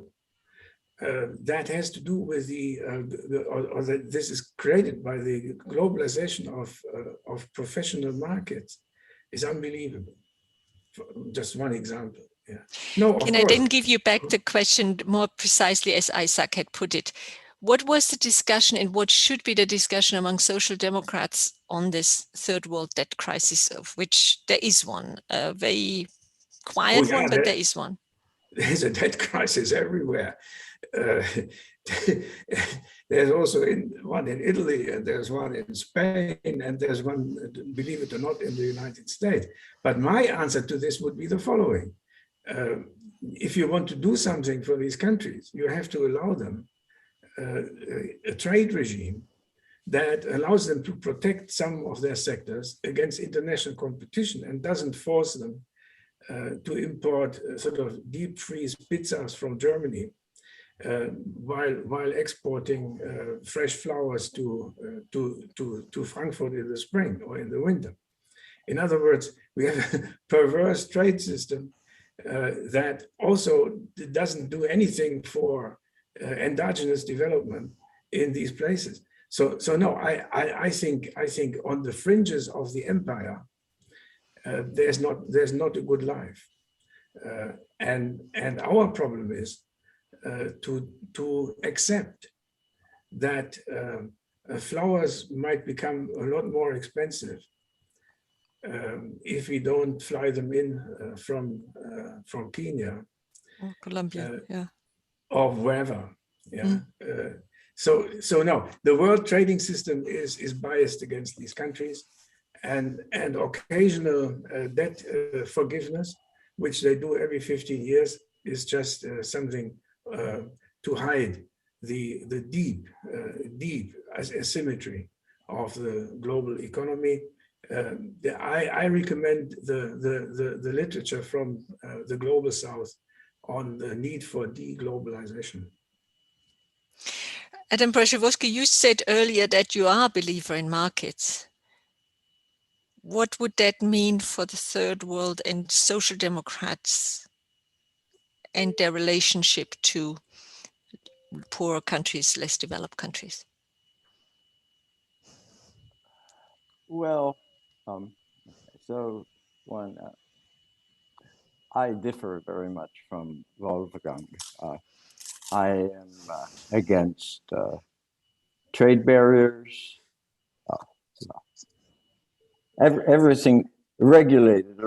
that has to do with this is created by the globalization of professional markets, is unbelievable. Just one example. Yeah. No, Can I then give you back the question more precisely as Isaac had put it? What was the discussion, and what should be the discussion among social democrats on this third world debt crisis, of which there is one, a very quiet one, but there is one. There's a debt crisis everywhere. There's also one in Italy, and there's one in Spain, and there's one, believe it or not, in the United States. But my answer to this would be the following. If you want to do something for these countries, you have to allow them a trade regime that allows them to protect some of their sectors against international competition and doesn't force them to import sort of deep freeze pizzas from Germany while exporting fresh flowers to Frankfurt in the spring or in the winter. In other words, we have a perverse trade system that also doesn't do anything for endogenous development in these places. So no, I think on the fringes of the empire, there's not a good life, and our problem is to accept that flowers might become a lot more expensive if we don't fly them in from Kenya or Colombia, yeah, or wherever. Yeah. So no, the world trading system is biased against these countries, and occasional debt forgiveness, which they do every 15 years, is just something to hide the deep asymmetry of the global economy. I recommend the literature from the Global South on the need for deglobalization. Adam Przeworski, you said earlier that you are a believer in markets. What would that mean for the third world and social democrats and their relationship to poorer countries, less developed countries? Well, so one, I differ very much from Wolfgang. I am against trade barriers, everything regulated,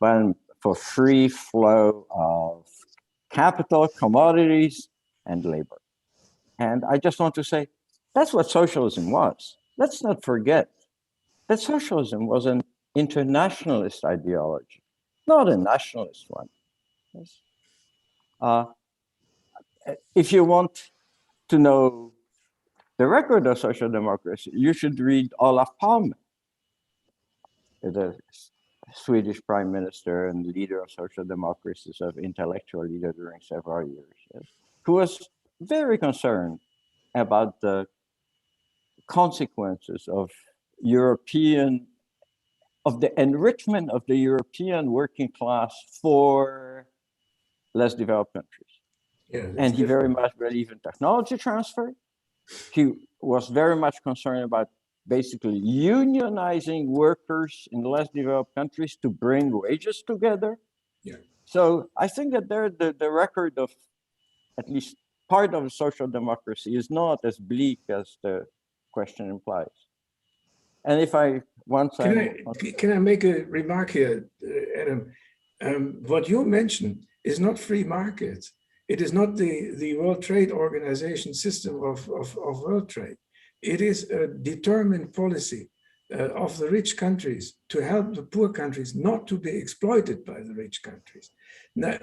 but I'm for free flow of capital, commodities, and labor. And I just want to say, that's what socialism was. Let's not forget that socialism was an internationalist ideology, not a nationalist one. Yes. If you want to know the record of social democracy, you should read Olof Palme, the Swedish prime minister and leader of social democracies, of intellectual leader during several years, yes, who was very concerned about the consequences of the enrichment of the European working class for less developed countries. Yeah, and he very much believed in technology transfer. He was very much concerned about basically unionizing workers in less developed countries to bring wages together. Yeah. So I think that the record of at least part of social democracy is not as bleak as the question implies. And if I once can I make a remark here, Adam? What you mentioned is not free markets. It is not the World Trade Organization system of world trade. It is a determined policy of the rich countries to help the poor countries not to be exploited by the rich countries. Now,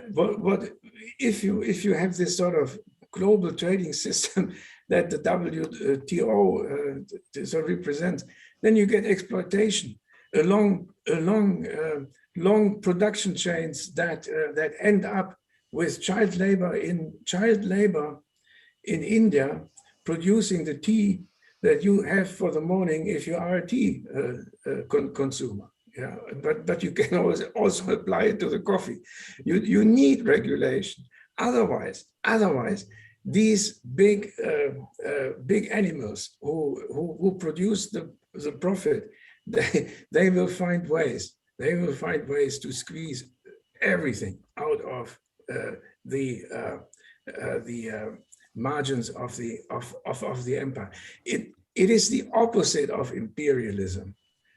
if you have this sort of global trading system that the WTO represents, then you get exploitation along long production chains that end up with child labor in India, producing the tea that you have for the morning if you are a tea consumer. Yeah, but you can also apply it to the coffee. You need regulation. Otherwise, these big animals who produce the profit, they will find ways. They will find ways to squeeze everything out of the margins of the empire. It is the opposite of imperialism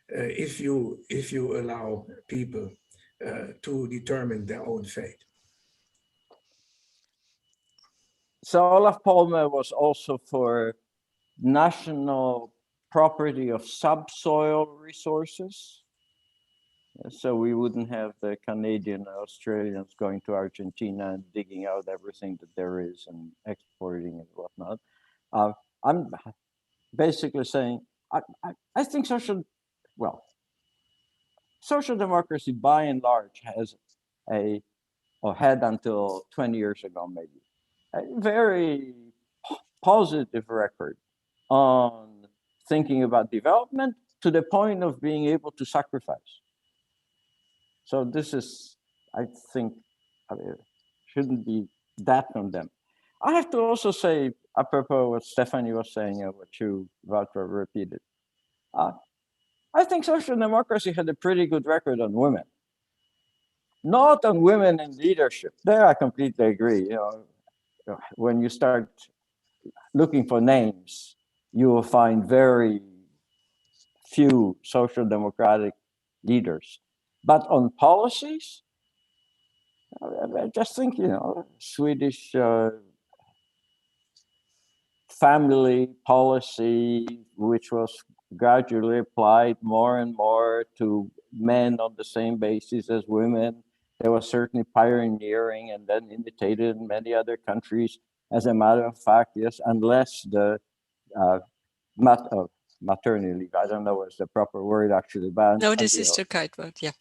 if you allow people to determine their own fate. So Olof Palme was also for national property of subsoil resources. So we wouldn't have the Canadian and Australians going to Argentina and digging out everything that there is and exporting and whatnot. I'm basically saying, I think social democracy by and large has or had until 20 years ago maybe, a very positive record on thinking about development to the point of being able to sacrifice. So this is, I think, shouldn't be that condemned. I have to also say, apropos what Stephanie was saying and what you, Waltraud, repeated, I think social democracy had a pretty good record on women. Not on women in leadership. There I completely agree. You know, when you start looking for names, you will find very few social democratic leaders. But on policies, I just think, you know, Swedish family policy, which was gradually applied more and more to men on the same basis as women. There was certainly pioneering and then imitated in many other countries. As a matter of fact, yes, unless the maternity leave, I don't know what's the proper word actually, but no, this is the right word, yeah.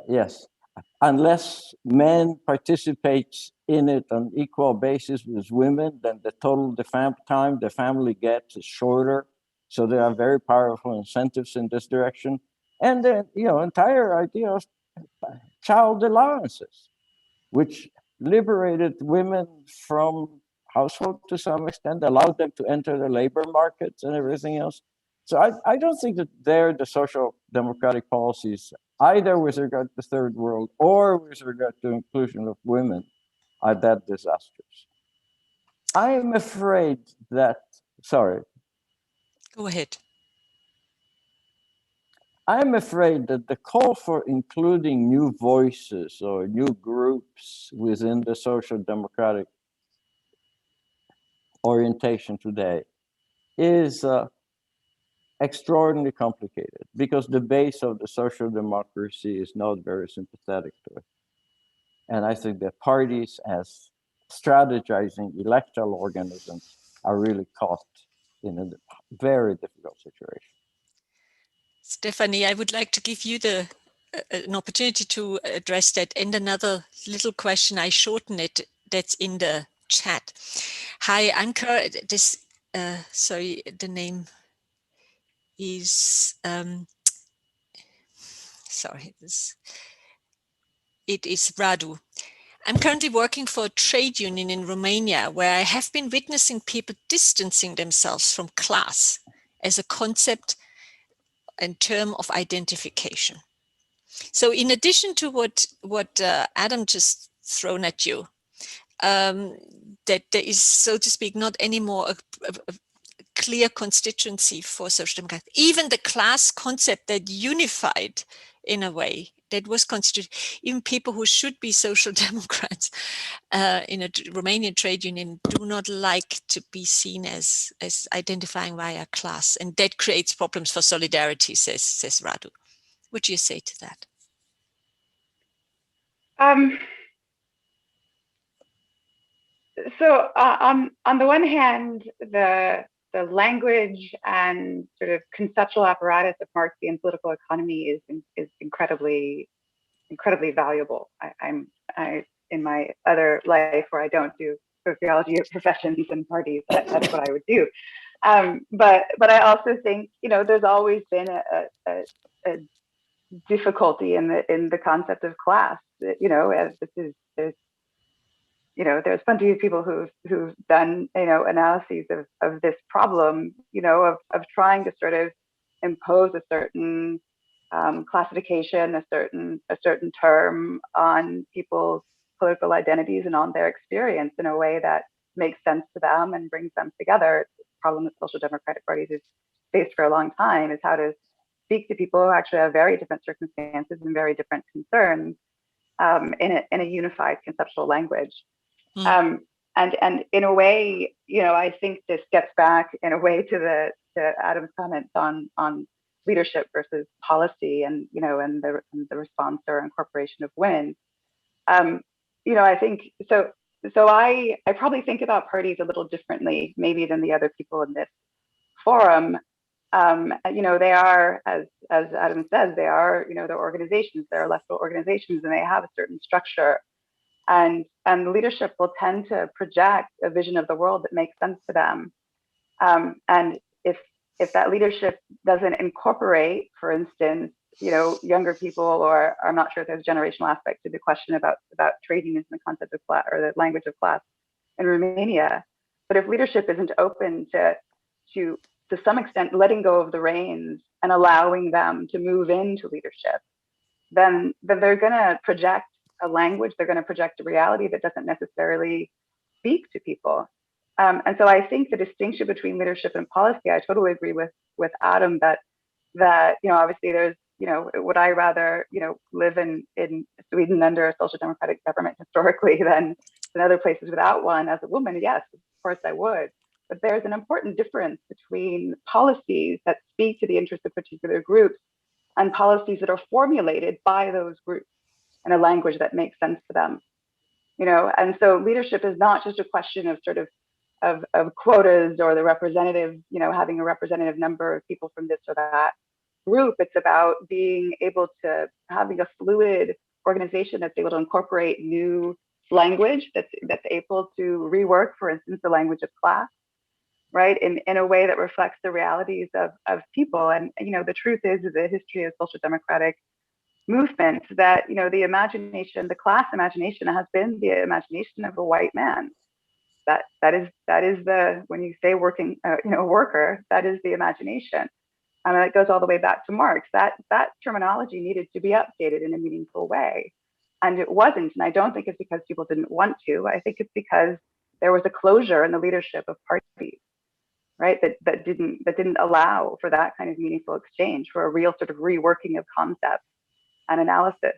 Yes, unless men participate in it on equal basis with women, then the total time the family gets is shorter. So there are very powerful incentives in this direction. And the entire idea of child allowances, which liberated women from household to some extent, allowed them to enter the labor markets and everything else. So I don't think that the social democratic policies, either with regard to the third world or with regard to inclusion of women, are that disastrous. I am afraid that, sorry. Go ahead. I'm afraid that the call for including new voices or new groups within the social democratic orientation today is extraordinarily complicated because the base of the social democracy is not very sympathetic to it. And I think that parties, as strategizing electoral organisms, are really caught in a very difficult situation. Stephanie, I would like to give you an opportunity to address that, and another little question. I shorten it. That's in the chat. Hi, I'm sorry, the name is it is Radu. I'm currently working for a trade union in Romania where I have been witnessing people distancing themselves from class as a concept and term of identification. So in addition to what Adam just thrown at you, that there is, so to speak, not anymore a clear constituency for social democrats. Even the class concept that unified in a way, that was constituted, even people who should be social democrats in a Romanian trade union do not like to be seen as identifying via class. And that creates problems for solidarity, says Radu. What do you say to that? So on the one hand, the language and sort of conceptual apparatus of Marxian political economy is incredibly valuable. I in my other life where I don't do sociology of professions and parties, that's what I would do. But I also think, you know, there's always been a difficulty in the concept of class. You know, as there's plenty of people who've done, you know, analyses of this problem, you know, of trying to sort of impose a certain classification, a certain term on people's political identities and on their experience in a way that makes sense to them and brings them together. It's a problem that social democratic parties have faced for a long time, is how to speak to people who actually have very different circumstances and very different concerns in a unified conceptual language. And in a way, you know, I think this gets back in a way to Adam's comments on leadership versus policy, and you know, and the response or incorporation of women. You know, I think so. So I probably think about parties a little differently, maybe, than the other people in this forum. You know, they are, as Adam says, they are, you know, they're organizations, they're electoral organizations, and they have a certain structure. and leadership will tend to project a vision of the world that makes sense to them. And if that leadership doesn't incorporate, for instance, younger people, or I'm not sure if there's a generational aspect to the question about trade unions and the concept of class or the language of class in Romania. But if leadership isn't open to some extent letting go of the reins and allowing them to move into leadership, then they're going to project a language, they're going to project a reality that doesn't necessarily speak to people. And so I think the distinction between leadership and policy, I totally agree with Adam that obviously there's, would I rather, live in Sweden under a social democratic government historically than other places without one as a woman? Yes, of course I would. But there's an important difference between policies that speak to the interests of particular groups and policies that are formulated by those groups in a language that makes sense to them. And so leadership is not just a question of sort of quotas or the representative, having a representative number of people from this or that group. It's about being able to having a fluid organization that's able to incorporate new language, that's able to rework, for instance, the language of class, right, in a way that reflects the realities of people. And the truth is the history of social democratic movements that the imagination, the class imagination, has been the imagination of a white man. That is the, when you say working, worker, that is the imagination. And it goes all the way back to Marx. That terminology needed to be updated in a meaningful way, and it wasn't. And I don't think it's because people didn't want to. I think it's because there was a closure in the leadership of parties, right? That didn't allow for that kind of meaningful exchange, for a real sort of reworking of concepts and analysis,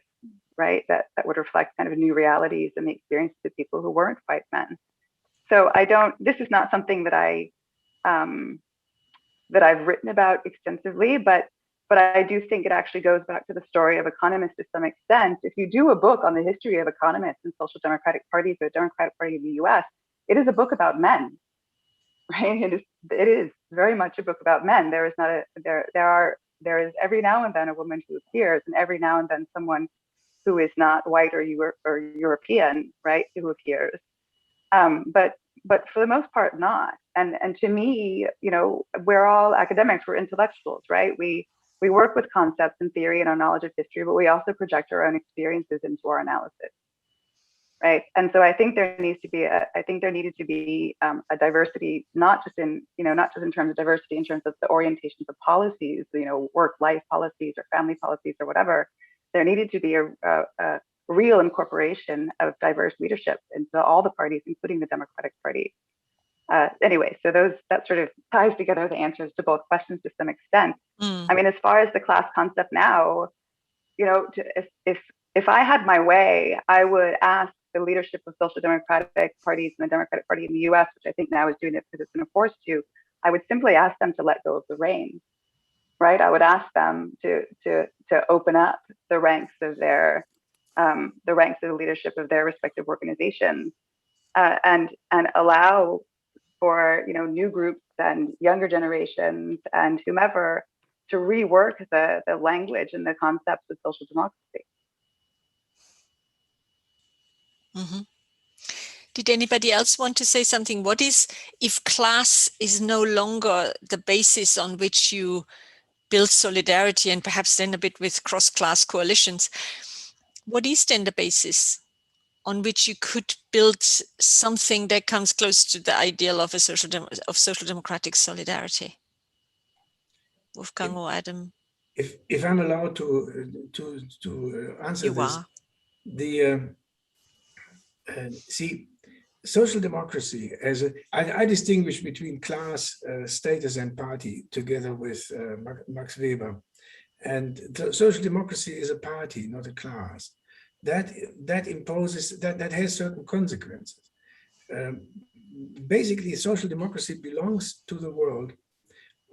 right? That would reflect kind of new realities and the experiences of people who weren't white men. So this is not something that I've written about extensively, but I do think it actually goes back to the story of economists to some extent. If you do a book on the history of economists and social democratic parties, the Democratic Party of the US, it is a book about men, right? It is very much a book about men. There is not there is every now and then a woman who appears, and every now and then someone who is not white or European, right, who appears. But for the most part, not. And to me, we're all academics, we're intellectuals, right? We work with concepts and theory and our knowledge of history, but we also project our own experiences into our analysis, right? And so I think there needed to be a diversity, not just in terms of diversity, in terms of the orientations of policies, work-life policies or family policies or whatever. There needed to be a real incorporation of diverse leadership into all the parties, including the Democratic Party. Anyway, so that sort of ties together the answers to both questions to some extent. I mean, as far as the class concept now, if I had my way, I would ask the leadership of social democratic parties and the Democratic Party in the US, which I think now is doing it because it's been forced to, I would simply ask them to let go of the reins, right? I would ask them to open up the ranks of the leadership of their respective organizations, and allow for new groups and younger generations and whomever to rework the language and the concepts of social democracy. Mm-hmm. Did anybody else want to say something? What is, if class is no longer the basis on which you build solidarity, and perhaps then a bit with cross-class coalitions, what is then the basis on which you could build something that comes close to the ideal of social democratic solidarity? Wolfgang or Adam? If I'm allowed to answer this, see, social democracy I distinguish between class, status, and party together with Max Weber, and social democracy is a party, not a class. That imposes that has certain consequences. Basically, social democracy belongs to the world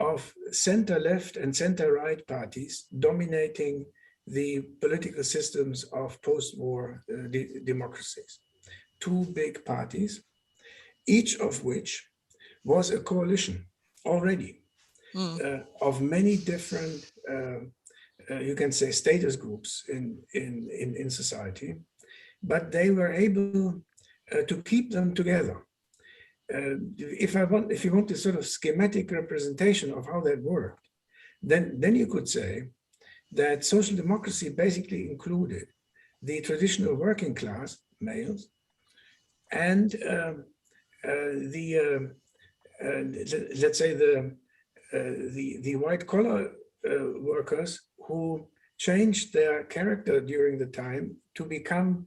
of center-left and center-right parties dominating the political systems of post-war democracies. Two big parties, each of which was a coalition already of many different, you can say, status groups in society, but they were able to keep them together. If you want this sort of schematic representation of how that worked, then you could say that social democracy basically included the traditional working class males and let's say the white collar workers who changed their character during the time to become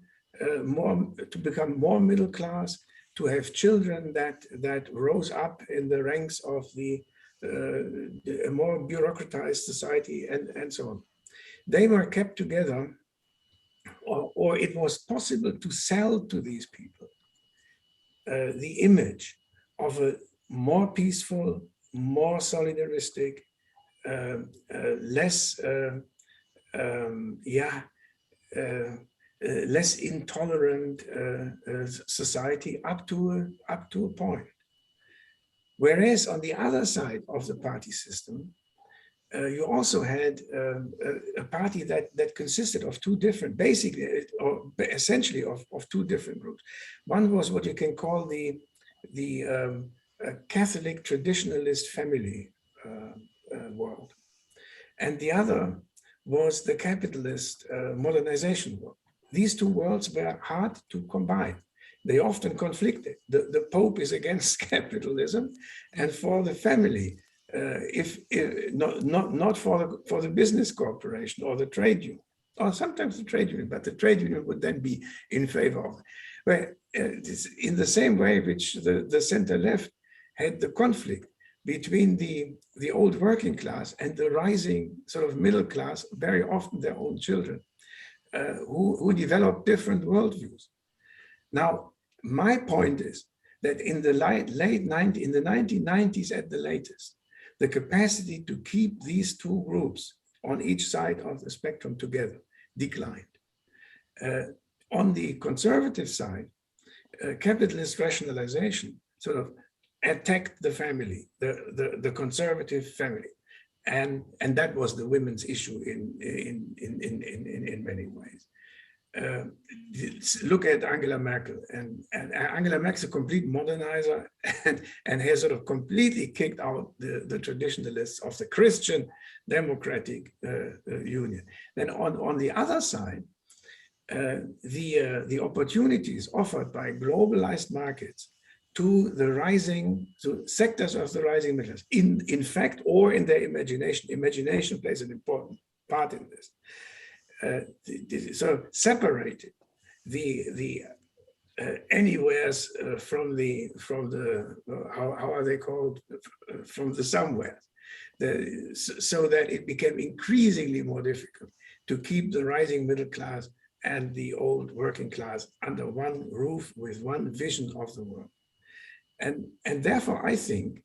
more middle class, to have children that rose up in the ranks of a more bureaucratized society, and so on. They were kept together, or it was possible to sell to these people the image of a more peaceful, more solidaristic, less less intolerant society up to a point. Whereas on the other side of the party system, you also had a party that consisted of two different, basically, or essentially of two different groups. One was what you can call the Catholic traditionalist family world. And the other was the capitalist modernization world. These two worlds were hard to combine. They often conflicted. The Pope is against capitalism, and for the family, not for the business corporation or the trade union, or sometimes the trade union, but the trade union would then be in favor of it. Well, in the same way which the center left had the conflict between the old working class and the rising sort of middle class, very often their own children, who developed different worldviews. Now, my point is that in the in the 1990s at the latest, the capacity to keep these two groups on each side of the spectrum together declined. On the conservative side, capitalist rationalization sort of attacked the family, the conservative family, and that was the women's issue in many ways. Look at Angela Merkel, and Angela Merkel is a complete modernizer and has sort of completely kicked out the traditionalists of the Christian Democratic Union. Then on the other side, the opportunities offered by globalized markets to the rising, to sectors of the rising middle class, in fact, or in their imagination. Imagination plays an important part in this. So separated the anywheres from the how are they called, from the somewhere, so that it became increasingly more difficult to keep the rising middle class and the old working class under one roof with one vision of the world. And therefore, I think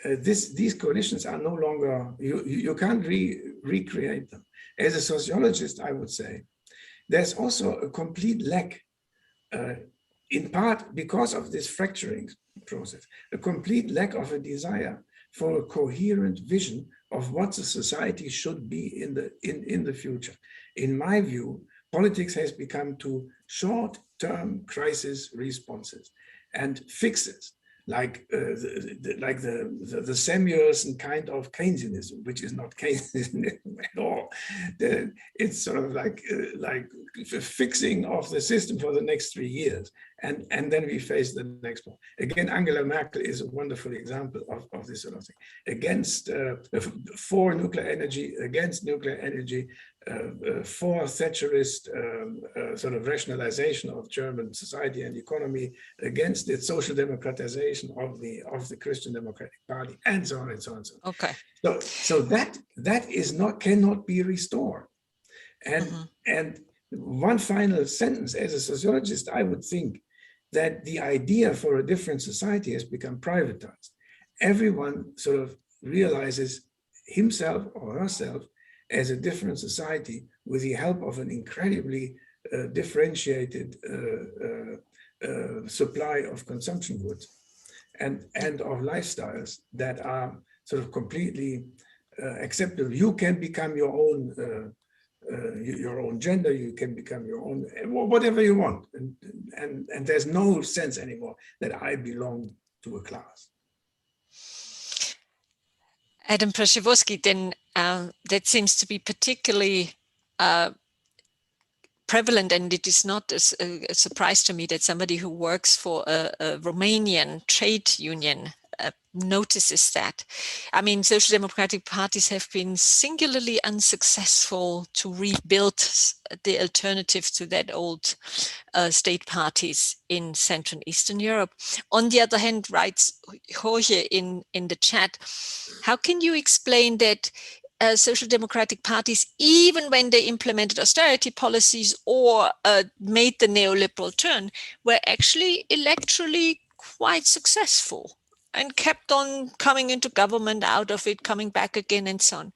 these coalitions are no longer, you can't recreate them. As a sociologist, I would say, there's also a complete lack, in part because of this fracturing process, a complete lack of a desire for a coherent vision of what the society should be in the future. In my view, politics has become to short-term crisis responses and fixes, like the Samuelson kind of Keynesianism, which is not Keynesianism at all. It's sort of like fixing of the system for the next 3 years, and then we face the next one. Again, Angela Merkel is a wonderful example of this sort of thing. Against for nuclear energy, against nuclear energy, for Thatcherist sort of rationalization of German society and economy, against the social democratization of the Christian Democratic Party, and so on and so on and so on. Okay. So that is cannot be restored. And one final sentence, as a sociologist, I would think that the idea for a different society has become privatized. Everyone sort of realizes himself or herself as a different society with the help of an incredibly differentiated supply of consumption goods and of lifestyles that are sort of completely acceptable. You can become your own your own gender, you can become your own, whatever you want. And there's no sense anymore that I belong to a class. Adam Przeworski, then that seems to be particularly prevalent, and it is not a surprise to me that somebody who works for a Romanian trade union notices that. I mean, social democratic parties have been singularly unsuccessful to rebuild the alternative to that old state parties in Central and Eastern Europe. On the other hand, writes Jorge in the chat, how can you explain that social democratic parties, even when they implemented austerity policies or made the neoliberal turn, were actually electorally quite successful and kept on coming into government, out of it, coming back again, and so on?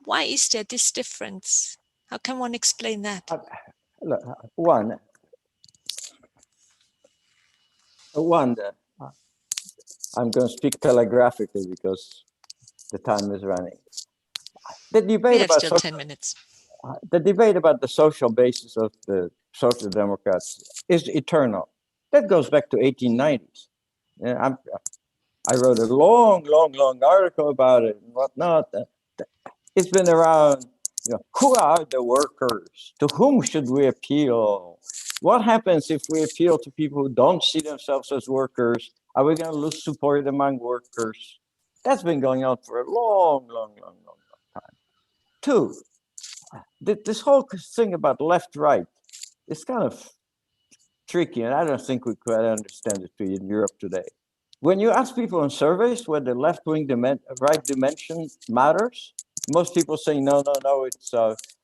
Why is there this difference? How can one explain that? Look, I'm going to speak telegraphically because the time is running. The debate we have about still 10 minutes. The debate about the social basis of the Social Democrats is eternal. That goes back to 1890s. I wrote a long article about it and whatnot. It's been around. Who are the workers? To whom should we appeal? What happens if we appeal to people who don't see themselves as workers? Are we going to lose support among workers? That's been going on for a long time. Two, this whole thing about left-right is kind of tricky, and I don't think we quite understand it in Europe today. When you ask people in surveys whether left-wing right dimension matters, most people say no, it's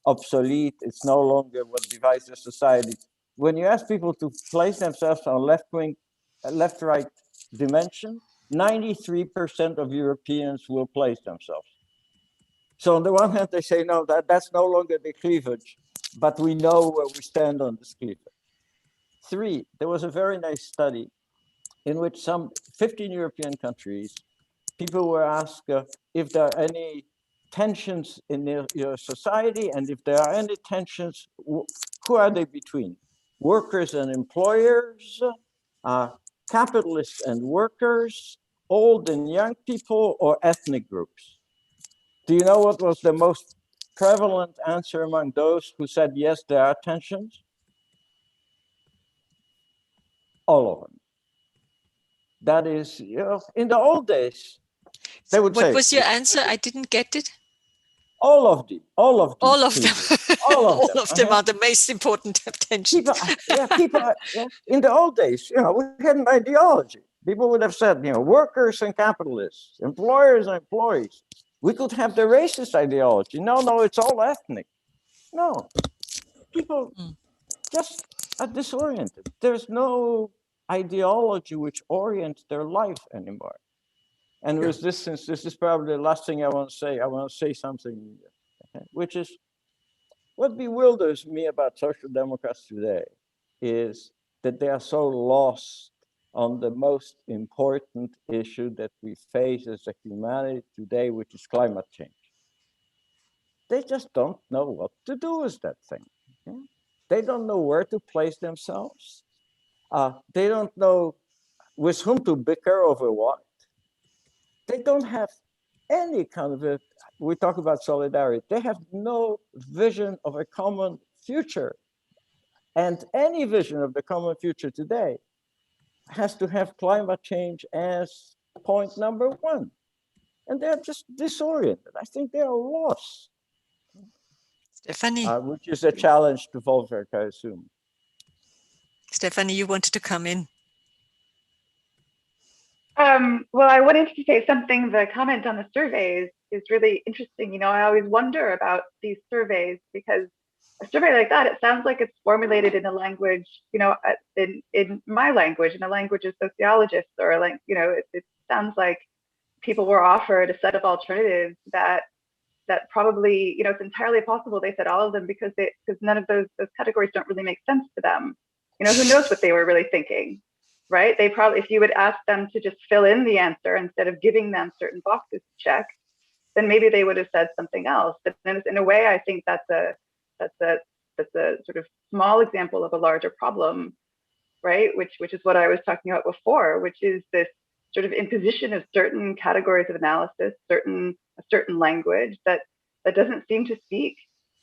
obsolete, it's no longer what divides the society. When you ask people to place themselves on left-wing, left-right dimension, 93% of Europeans will place themselves. So on the one hand, they say, no, that's no longer the cleavage, but we know where we stand on this cleavage. Three, there was a very nice study in which some 15 European countries, people were asked if there are any tensions in your society, and if there are any tensions, who are they between? Workers and employers, capitalists and workers, old and young people, or ethnic groups? Do you know what was the most prevalent answer among those who said, yes, there are tensions? All of them. That is, in the old days, they would say. What was your answer? I didn't get it. All of them. All of them. All of them are the most important tensions. People, in the old days, we had an ideology. People would have said, workers and capitalists, employers and employees. We could have the racist ideology. No, it's all ethnic. No, people just are disoriented. There's no ideology which orients their life anymore. And with this, since this is probably the last thing I want to say something, which is what bewilders me about social democrats today is that they are so lost on the most important issue that we face as a humanity today, which is climate change. They just don't know what to do with that thing. They don't know where to place themselves. They don't know with whom to bicker over what. They don't have any kind of we talk about solidarity. They have no vision of a common future. And any vision of the common future today has to have climate change as point number one. And they're just disoriented. I think they are lost. Stephanie. Which is a challenge to Wolfgang, I assume. Stephanie, you wanted to come in. Well, I wanted to say something. The comment on the surveys is really interesting. I always wonder about these surveys because a survey like that, it sounds like it's formulated in a language, in my language, in a language of sociologists, or it sounds like people were offered a set of alternatives that probably, it's entirely possible they said all of them because none of those categories don't really make sense to them. Who knows what they were really thinking, right? They probably, if you would ask them to just fill in the answer instead of giving them certain boxes to check, then maybe they would have said something else. But in a way, I think that's that's a sort of small example of a larger problem, right? Which is what I was talking about before, which is this sort of imposition of certain categories of analysis, a certain language that doesn't seem to speak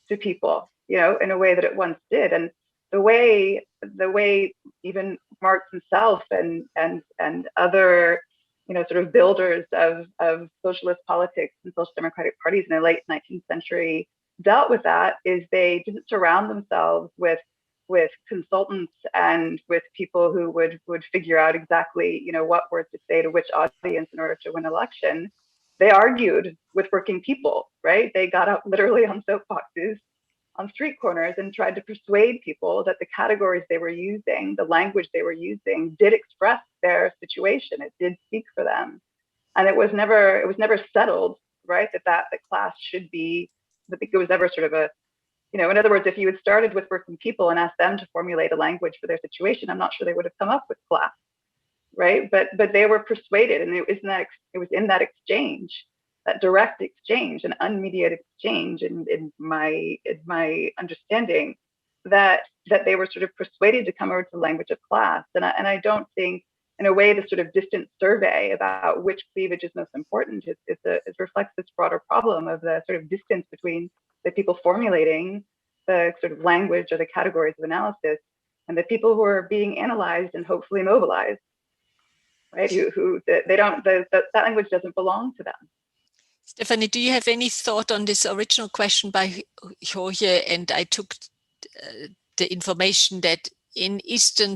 to people, in a way that it once did. And the way even Marx himself and other, sort of builders of socialist politics and social democratic parties in the late 19th century dealt with that is they didn't surround themselves with consultants and with people who would figure out exactly, what words to say to which audience in order to win an election. They argued with working people, right? They got out literally on soapboxes on street corners and tried to persuade people that the categories they were using, the language they were using, did express their situation. It did speak for them. And it was never settled, right? That class should be, I think it was ever sort of a, in other words, if you had started with working people and asked them to formulate a language for their situation, I'm not sure they would have come up with class, right? But they were persuaded, and it was in that exchange, that direct exchange, an unmediated exchange, in my understanding, that they were sort of persuaded to come over to the language of class. And I don't think, in a way, the sort of distant survey about which cleavage is most important it reflects this broader problem of the sort of distance between the people formulating the sort of language or the categories of analysis and the people who are being analyzed and hopefully mobilized, right? That language doesn't belong to them. Stephanie, do you have any thought on this original question by Jorge? And I took the information that in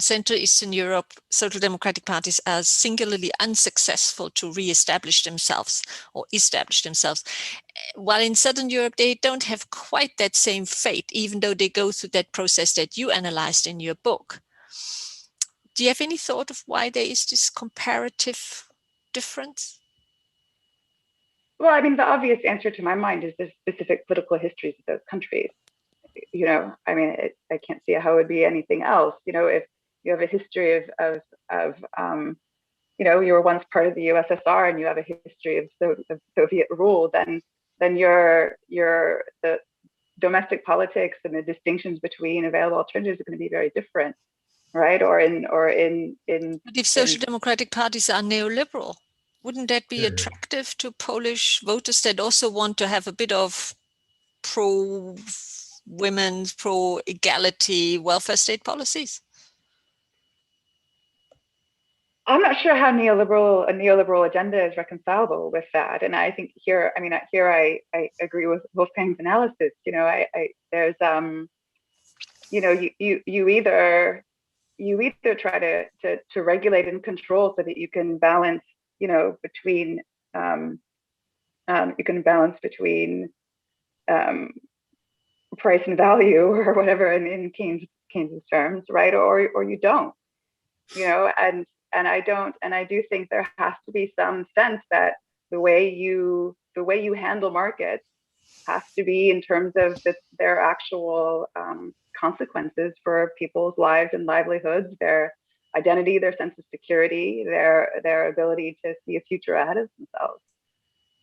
Central Eastern Europe, social democratic parties are singularly unsuccessful to re-establish themselves or establish themselves. While in Southern Europe, they don't have quite that same fate, even though they go through that process that you analyzed in your book. Do you have any thought of why there is this comparative difference? Well, I mean, the obvious answer to my mind is the specific political histories of those countries. I mean, I can't see how it would be anything else. If you have a history of you were once part of the USSR and you have a history of Soviet rule, then the domestic politics and the distinctions between available alternatives are going to be very different, right? But if social democratic parties are neoliberal, wouldn't that be attractive to Polish voters that also want to have a bit of pro-women, pro-equality welfare state policies? I'm not sure how a neoliberal agenda is reconcilable with that. And I think here I agree with Wolfgang's analysis. There's you either try to regulate and control so that you can balance, between price and value or whatever in Keynes's terms, right? Or you don't, and I do think there has to be some sense that the way you handle markets has to be in terms of their actual consequences for people's lives and livelihoods, their identity, their sense of security, their ability to see a future ahead of themselves.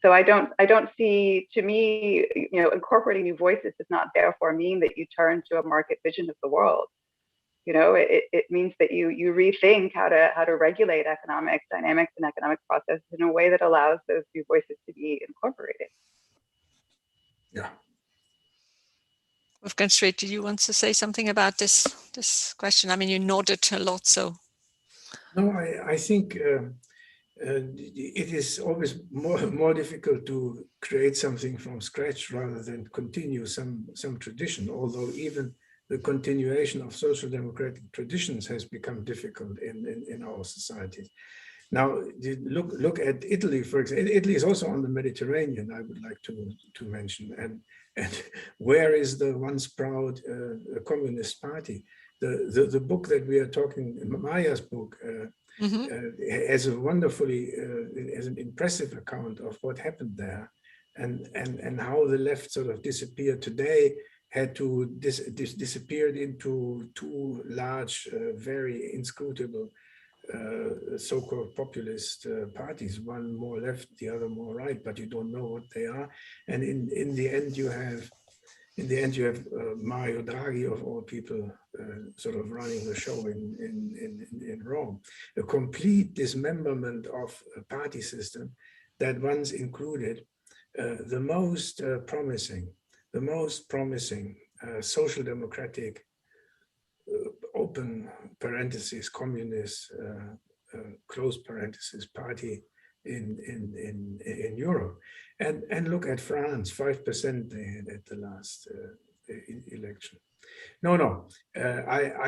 So I don't see, to me, incorporating new voices does not therefore mean that you turn to a market vision of the world. It means that you rethink how to regulate economic dynamics and economic processes in a way that allows those new voices to be incorporated. Yeah. Wolfgang Streeck, do you want to say something about this question? I mean, you nodded a lot, so. No, I think it is always more difficult to create something from scratch rather than continue some tradition, although even the continuation of social democratic traditions has become difficult in our societies. Now, look at Italy, for example. Italy is also on the Mediterranean, I would like to mention. And where is the once proud Communist Party? The book that we are talking, Maya's book, has a wonderfully, has an impressive account of what happened there, and how the left sort of disappeared today, had to disappeared into two large, very inscrutable so-called populist parties, one more left, the other more right, but you don't know what they are. And in the end, you have in the end, you have Mario Draghi, of all people, sort of running the show in Rome. A complete dismemberment of a party system that once included the most promising social democratic, open parentheses, communist, close parentheses, party in Europe. And look at France, 5% they had at the last election.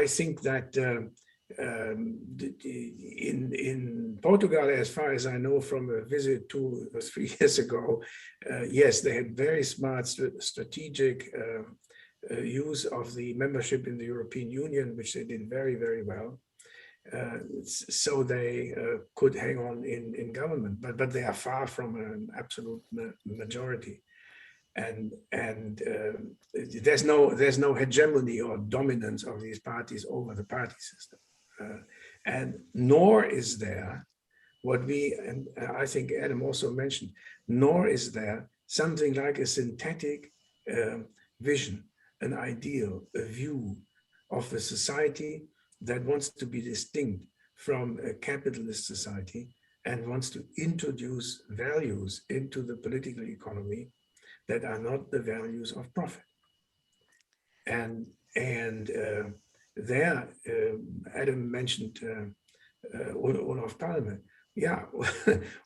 I think that in Portugal, as far as I know from a visit 2 or 3 years ago, yes, they had very smart strategic use of the membership in the European Union, which they did very, very well. So they could hang on in government, but they are far from an absolute majority, and there's no hegemony or dominance of these parties over the party system, and nor is there what we, and I think Adam also mentioned, nor is there something like a synthetic vision, an ideal, a view of a society that wants to be distinct from a capitalist society and wants to introduce values into the political economy that are not the values of profit. And there, Adam mentioned Olof Palme. Yeah,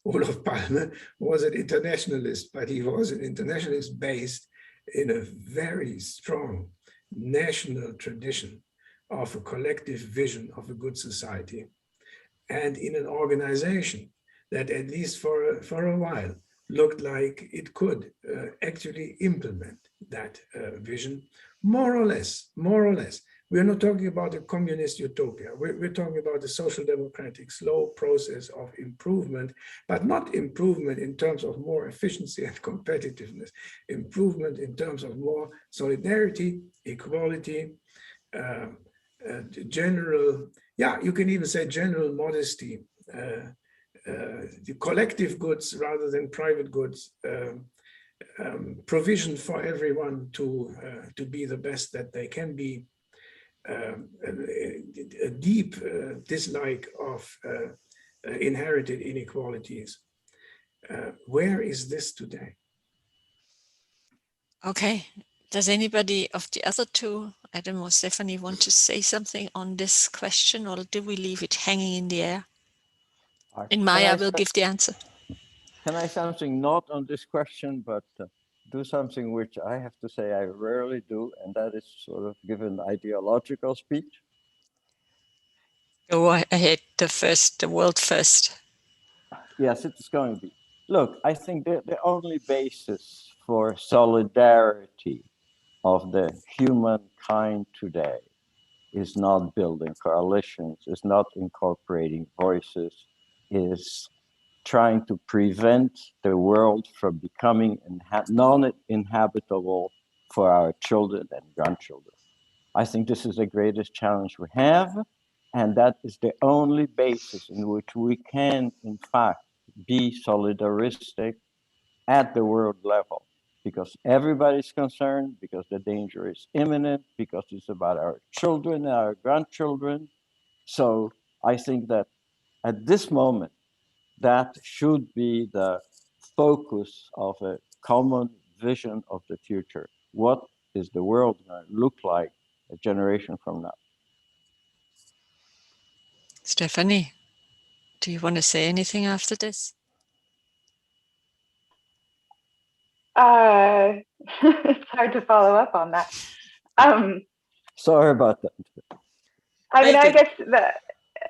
Olof Palme was an internationalist, but he was an internationalist based in a very strong national tradition of a collective vision of a good society, and in an organization that, at least for a while, looked like it could actually implement that vision, more or less. We're not talking about a communist utopia. We're talking about a social democratic slow process of improvement, but not improvement in terms of more efficiency and competitiveness, improvement in terms of more solidarity, equality, general, yeah, you can even say general modesty, the collective goods rather than private goods, provision for everyone to be the best that they can be, a deep dislike of inherited inequalities. Where is this today? Okay. Does anybody of the other two, Adam or Stephanie, want to say something on this question, or do we leave it hanging in the air? And Maya will give the answer. Can I say something not on this question, but do something which I have to say I rarely do, and that is sort of give an ideological speech? Go ahead, the world first. Yes, it is going to be. Look, I think the only basis for solidarity of the humankind today is not building coalitions, is not incorporating voices, is trying to prevent the world from becoming non-inhabitable for our children and grandchildren. I think this is the greatest challenge we have, and that is the only basis in which we can, in fact, be solidaristic at the world level, because everybody's concerned, because the danger is imminent, because it's about our children and our grandchildren. So I think that at this moment, that should be the focus of a common vision of the future. What is the world going to look like a generation from now? Stephanie, do you want to say anything after this? It's hard to follow up on that. Sorry about that. I mean, I guess that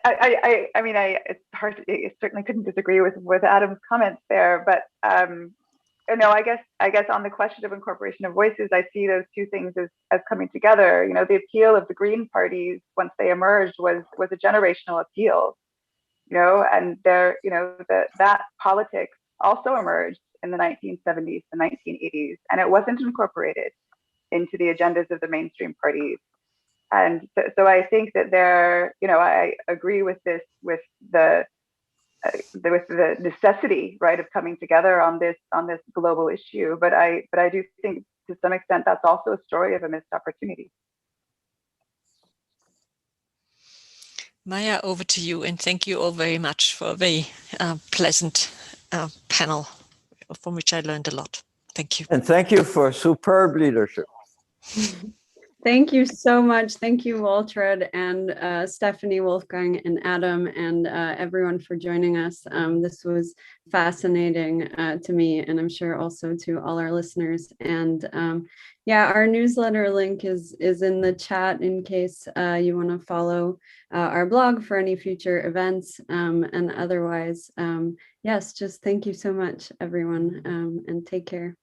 I mean, it's hard. I certainly couldn't disagree with Adam's comments there, but no, I guess on the question of incorporation of voices, I see those two things as coming together. You know, the appeal of the Green parties once they emerged was a generational appeal. You know, and there, you know, that politics also emerged in the 1970s, the 1980s, and it wasn't incorporated into the agendas of the mainstream parties. And so I think that there, you know, I agree with this, with the necessity, right, of coming together on this global issue. But I do think to some extent, that's also a story of a missed opportunity. Maya, over to you, and thank you all very much for a very pleasant panel from which I learned a lot. Thank you. And thank you for superb leadership. Thank you so much. Thank you, Waltraud and Stephanie, Wolfgang, and Adam, and everyone for joining us. This was fascinating to me, and I'm sure also to all our listeners. And yeah, our newsletter link is in the chat in case you want to follow our blog for any future events. And otherwise, yes, just thank you so much, everyone, and take care.